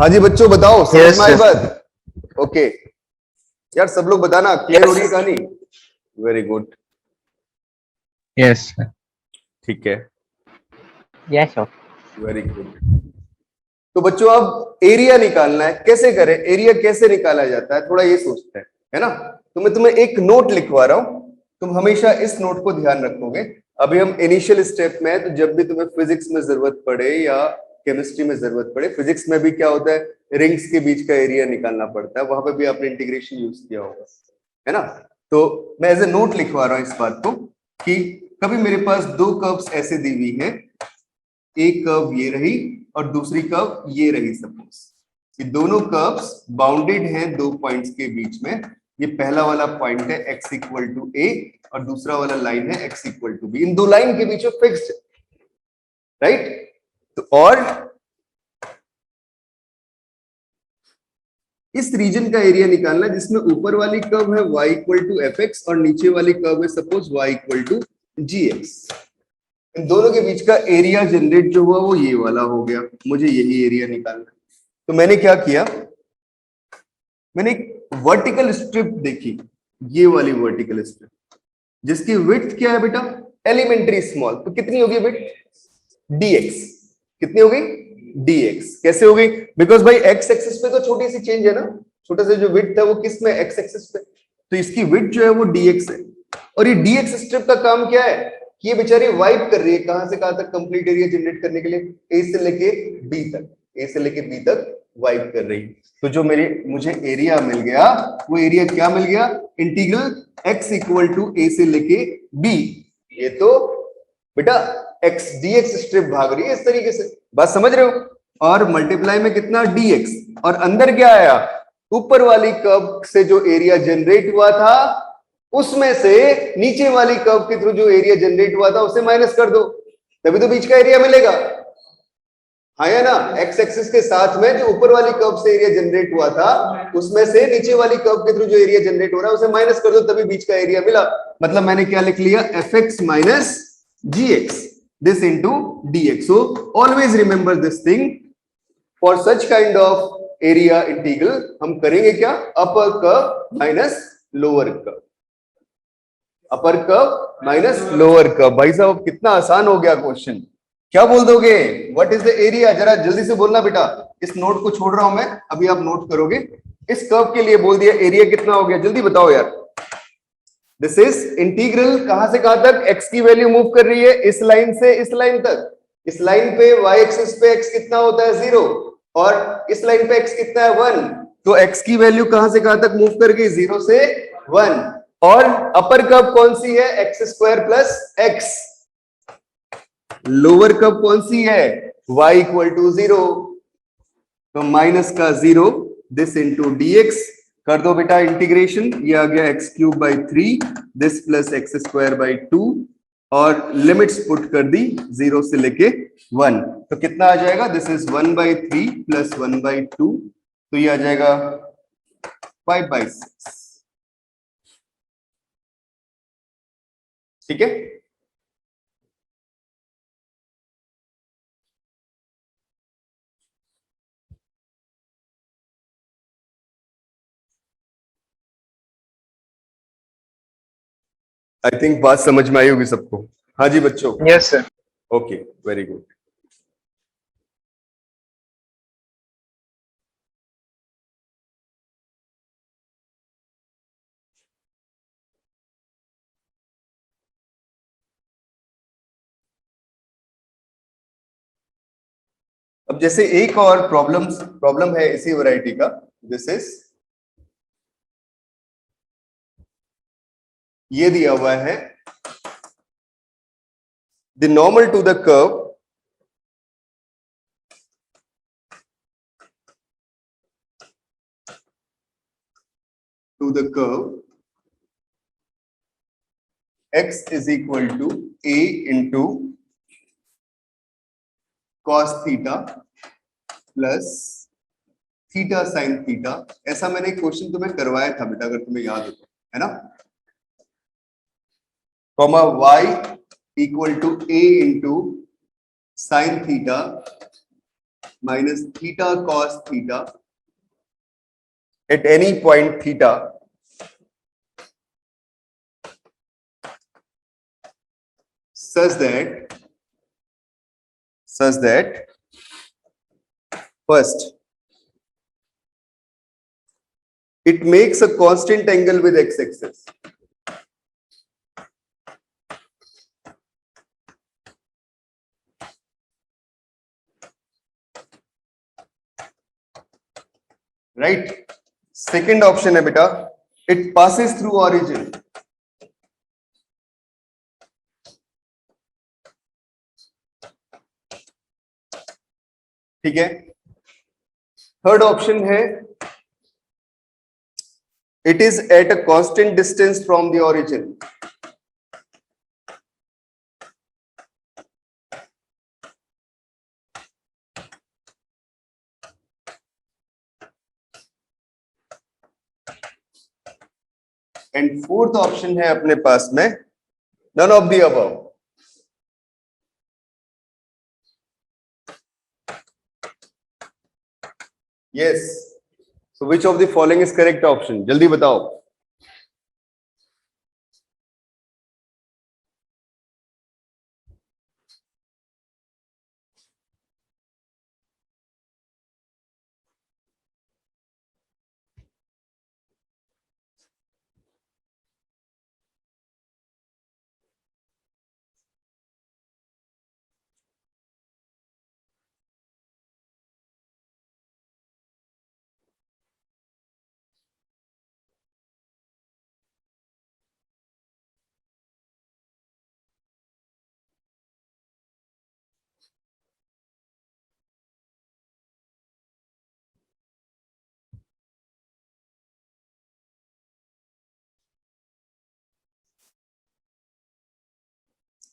हाँ जी बच्चों बताओ, समझ में आई बात? ओके यार सब लोग बताना, क्लियर हो रही है कहानी? Very good, yes sir. ठीक है, Yes, sir. Very good. तो बच्चों अब एरिया निकालना है, कैसे करें, एरिया कैसे निकाला जाता है, थोड़ा ये सोचते हैं, है ना? तो मैं तुम्हें एक नोट लिखवा रहा हूं, तुम हमेशा इस नोट को ध्यान रखोगे। अभी हम इनिशियल स्टेप में है, तो जब भी तुम्हें फिजिक्स में जरूरत पड़े या केमिस्ट्री में जरूरत पड़े, फिजिक्स में भी क्या होता है, रिंग्स के बीच का एरिया निकालना पड़ता है, वहां पे भी आपने इंटीग्रेशन यूज किया होगा, है ना? तो मैं एज ए नोट लिखवा रहा हूं इस बात को कि कभी मेरे पास दो कर्व्स ऐसे दी हुई है, एक कर्व ये रही और दूसरी कर्व ये रही, सपोज ये दोनों कर्व्स बाउंडेड हैं दो पॉइंट्स के बीच में, ये पहला वाला पॉइंट है x इक्वल टू a और दूसरा वाला लाइन है x इक्वल टू b, इन दो लाइन के बीच में फिक्स्ड, राइट। तो और इस रीजन का एरिया निकालना जिसमें ऊपर वाली कर्व है y इक्वल टू एफ एक्स और नीचे वाली कर्व है suppose y equal to g x. इन दोनों के बीच का एरिया जनरेट जो हुआ वो ये वाला हो गया, मुझे यही एरिया निकालना। तो मैंने क्या किया, मैंने एक वर्टिकल स्ट्रिप देखी, ये वाली वर्टिकल स्ट्रिप जिसकी विड्थ क्या है बेटा, एलिमेंट्री स्मॉल, तो कितनी होगी विड्थ dx, कितनी होगी dx। कैसे होगी, बिकॉज भाई x एक्सिस पे तो छोटी सी चेंज है ना, छोटा सा जो विड्थ है वो किस में, x एक्सिस पे, तो इसकी विड्थ जो है वो dx है। और ये dx स्ट्रिप का काम क्या है कि ये बेचारी वाइप कर रही है कहां से कहां तक, कंप्लीट एरिया जनरेट करने के लिए a से लेके b तक, a से लेके b तक वाइप कर रही है। तो जो मुझे एरिया मिल गया वो एरिया क्या मिल गया, integral x equal to a से लेके b। ये तो बेटा x dx स्ट्रिप भाग रही है इस तरीके से, बात समझ रहे हो। और मल्टीप्लाई में कितना dx, और अंदर क्या आया, ऊपर वाली कर्व से जो एरिया जनरेट हुआ था उसमें से नीचे वाली कर्व के थ्रू जो एरिया जनरेट हुआ था उसे माइनस कर दो, तभी तो बीच का एरिया मिलेगा, हाँ या ना। एक्स एक्सिस के साथ में जो ऊपर वाली कर्व से एरिया जनरेट हुआ था उसमें से नीचे वाली कर्व के थ्रू जो एरिया जनरेट हो रहा है उसे माइनस कर दो, तभी बीच का एरिया मिला। मतलब मैंने क्या लिख लिया, f x minus g x, this into d x. So always remember this thing, for such kind of area integral हम करेंगे क्या, upper curve minus lower curve, upper curve minus lower curve. भाई साहब कितना आसान हो गया क्वेश्चन, क्या बोल दोगे, व्हाट इज द एरिया, जरा जल्दी से बोलना बेटा। इस नोट को छोड़ रहा हूं मैं, अभी आप नोट करोगे। इस कर्व के लिए बोल दिया एरिया कितना हो गया, जल्दी बताओ यार। दिस इज इंटीग्रल कहां से कहां तक, x की वैल्यू मूव कर रही है इस लाइन से इस लाइन तक, इस लाइन पे y एक्सिस पे x कितना होता है 0 और इस लाइन पे x कितना है 1, तो x की वैल्यू कहां से कहां तक मूव कर गई, 0 से 1। और अपर कर्व कौन सी है, x square plus x, lower curve कौन सी है, y इक्वल टू 0, तो माइनस का 0, दिस इंटू dx कर दो बेटा इंटीग्रेशन, ये आ गया x cube by 3, this plus x square by 2, और लिमिट्स पुट कर दी 0 से लेके 1, तो कितना आ जाएगा, दिस इज 1/3 प्लस 1/2, तो ये आ जाएगा 5/6। ठीक है, आई थिंक बात समझ में आई होगी सबको। हाँ जी बच्चों, yes sir. Okay very good. अब जैसे एक और प्रॉब्लम है इसी वैरायटी का, दिस इज, ये दिया हुआ है, the normal to the curve x is equal to a into cos theta plus theta sine theta. ऐसा मैंने एक क्वेश्चन तुम्हें करवाया था बेटा, अगर तुम्हें याद हो तो, है ना। Comma y equal to a into sine theta minus theta cos theta at any point theta such that first it makes a constant angle with x axis, right। second option है बेटा, it passes through origin, ठीक है। Third option है It is at a constant distance from the origin. And fourth option है अपने पास में none of the above. Yes. So which of the following is correct option? जल्दी बताओ.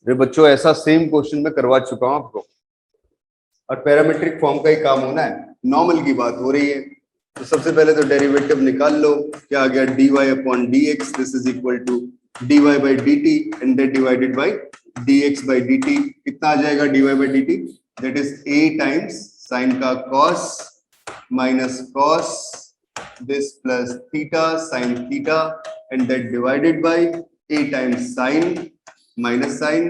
अरे बच्चों ऐसा सेम क्वेश्चन में करवा चुका हूं आपको और पैरामीट्रिक फॉर्म का ही काम होना है. नॉर्मल की बात हो रही है तो सबसे पहले तो डेरिवेटिव निकाल लो. क्या आ गया? dy upon dx this is equal to dy by dt and that divided by dx by dt. कितना आ जाएगा dy by dt? That is a times sine का cos minus cos this plus theta sin theta and that divided by a times sin minus sin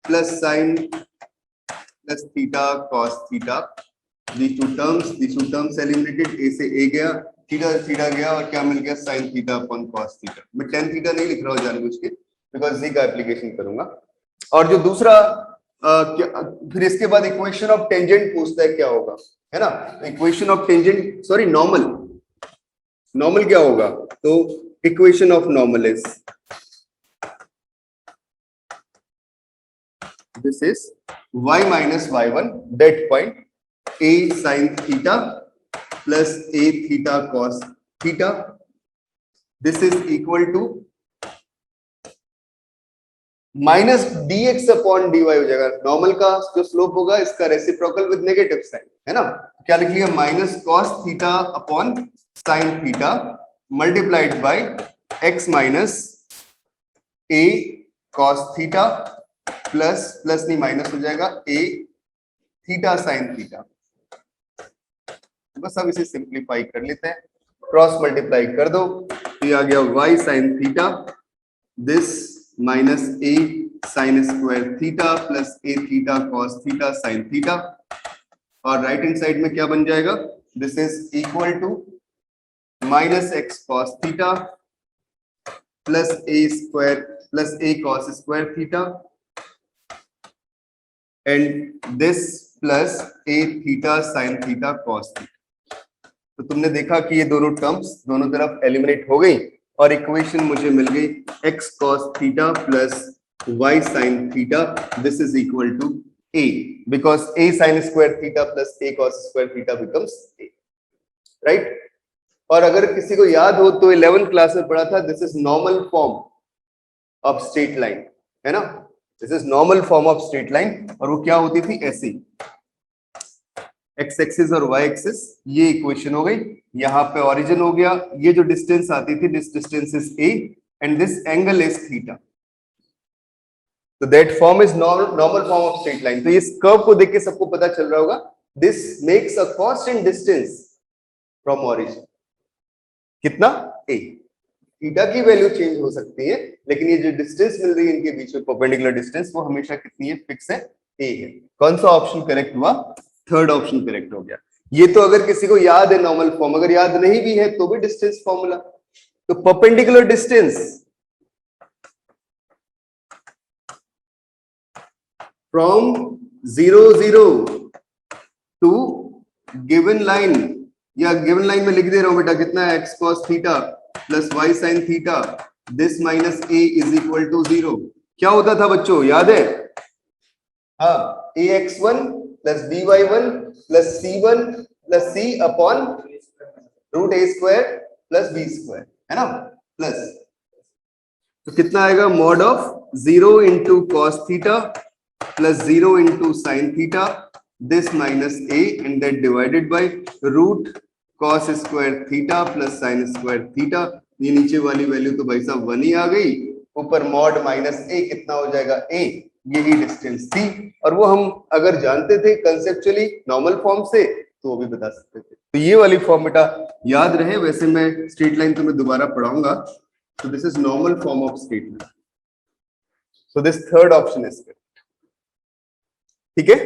plus sin plus theta cos theta. These two terms eliminated. a से a गया, theta गया और क्या मिल गया? sin theta upon cos theta. मैं tan theta नहीं लिख रहा हूँ जानबूझ के बिकॉज z का एप्लीकेशन करूंगा. और जो दूसरा फिर इसके बाद इक्वेशन ऑफ टेंजेंट पूछता है क्या होगा, है ना? Equation of tangent sorry normal क्या होगा? तो equation of normal is this is y minus y1 that point a sin theta plus a theta cos theta. This is equal to minus dx upon dy हो जाएगा. Normal का जो slope होगा इसका reciprocal with negative sign, है ना? क्या लिख लिया? Minus cos theta upon sin theta multiplied by x minus a cos theta plus नहीं माइनस हो जाएगा a थीटा साइन थीटा. बस अब इसे सिंप्लीफाई कर लेते हैं. क्रॉस मल्टीप्लाई कर दो तो ये आ गया y sine theta this minus a sine square theta plus a theta cos theta sine theta. और राइट हैंड साइड में क्या बन जाएगा? This is equal to minus x cos theta plus a square plus a cos square theta and this plus a theta sin theta cos theta. तो तुमने देखा कि ये दोनों टर्म्स दोनों तरफ एलिमिनेट हो गई और इक्वेशन मुझे मिल गई x cos theta plus y sin theta. This is equal to a because a sin square theta plus a cos square theta becomes a, right? और अगर किसी को याद हो तो 11th क्लास में पढ़ा था this is normal form of straight line, है ना? This is normal form of straight line और वो क्या होती थी? ऐसी एक्स एक्सिस और वाई एक्सिस. ये इक्वेशन हो गई. यहाँ पे ओरिजिन हो गया. ये जो डिस्टेंस आती थी this distance is a and this angle is theta. तो that form is normal form of straight line. तो इस कर्व को देख के सबको पता चल रहा होगा this makes a constant distance from origin. कितना? a. थीटा की वैल्यू चेंज हो सकती है लेकिन ये जो डिस्टेंस मिल रही है इनके बीच में परपेंडिकुलर डिस्टेंस वो हमेशा कितनी है? फिक्स है, a है. कौन सा ऑप्शन करेक्ट हुआ? थर्ड ऑप्शन करेक्ट हो गया. ये तो अगर किसी को याद है नॉर्मल फॉर्म, अगर याद नहीं भी है तो भी डिस्टेंस फॉर्मूला. तो perpendicular distance from 0 0 to given line, या गिवन लाइन में लिख दे रहा हूं बेटा कितना है? x cos theta plus y sin theta this minus a is equal to 0. क्या होता था बच्चों, याद है? हाँ, ax1 plus by1 plus c1 plus c upon root a square plus b square. है ना, प्लस, तो कितना आएगा mod of 0 into cos theta plus 0 into sine theta this minus a and that divided by root cos square theta plus sine square theta. ये नीचे वाली value तो भाई साहब 1 ही आ गई, ऊपर मॉड माइनस a कितना हो जाएगा a, यही डिस्टेंस थी और वो हम अगर जानते थे कंसेप्चुअली नॉर्मल फॉर्म से तो वो भी बता सकते थे। तो ये वाली फॉर्म बेटा याद रहे, वैसे मैं स्ट्रेट लाइन तुम्हें दोबारा पढ़ाऊंगा। So this is normal form of straight line. So this third option is correct. ठीक है।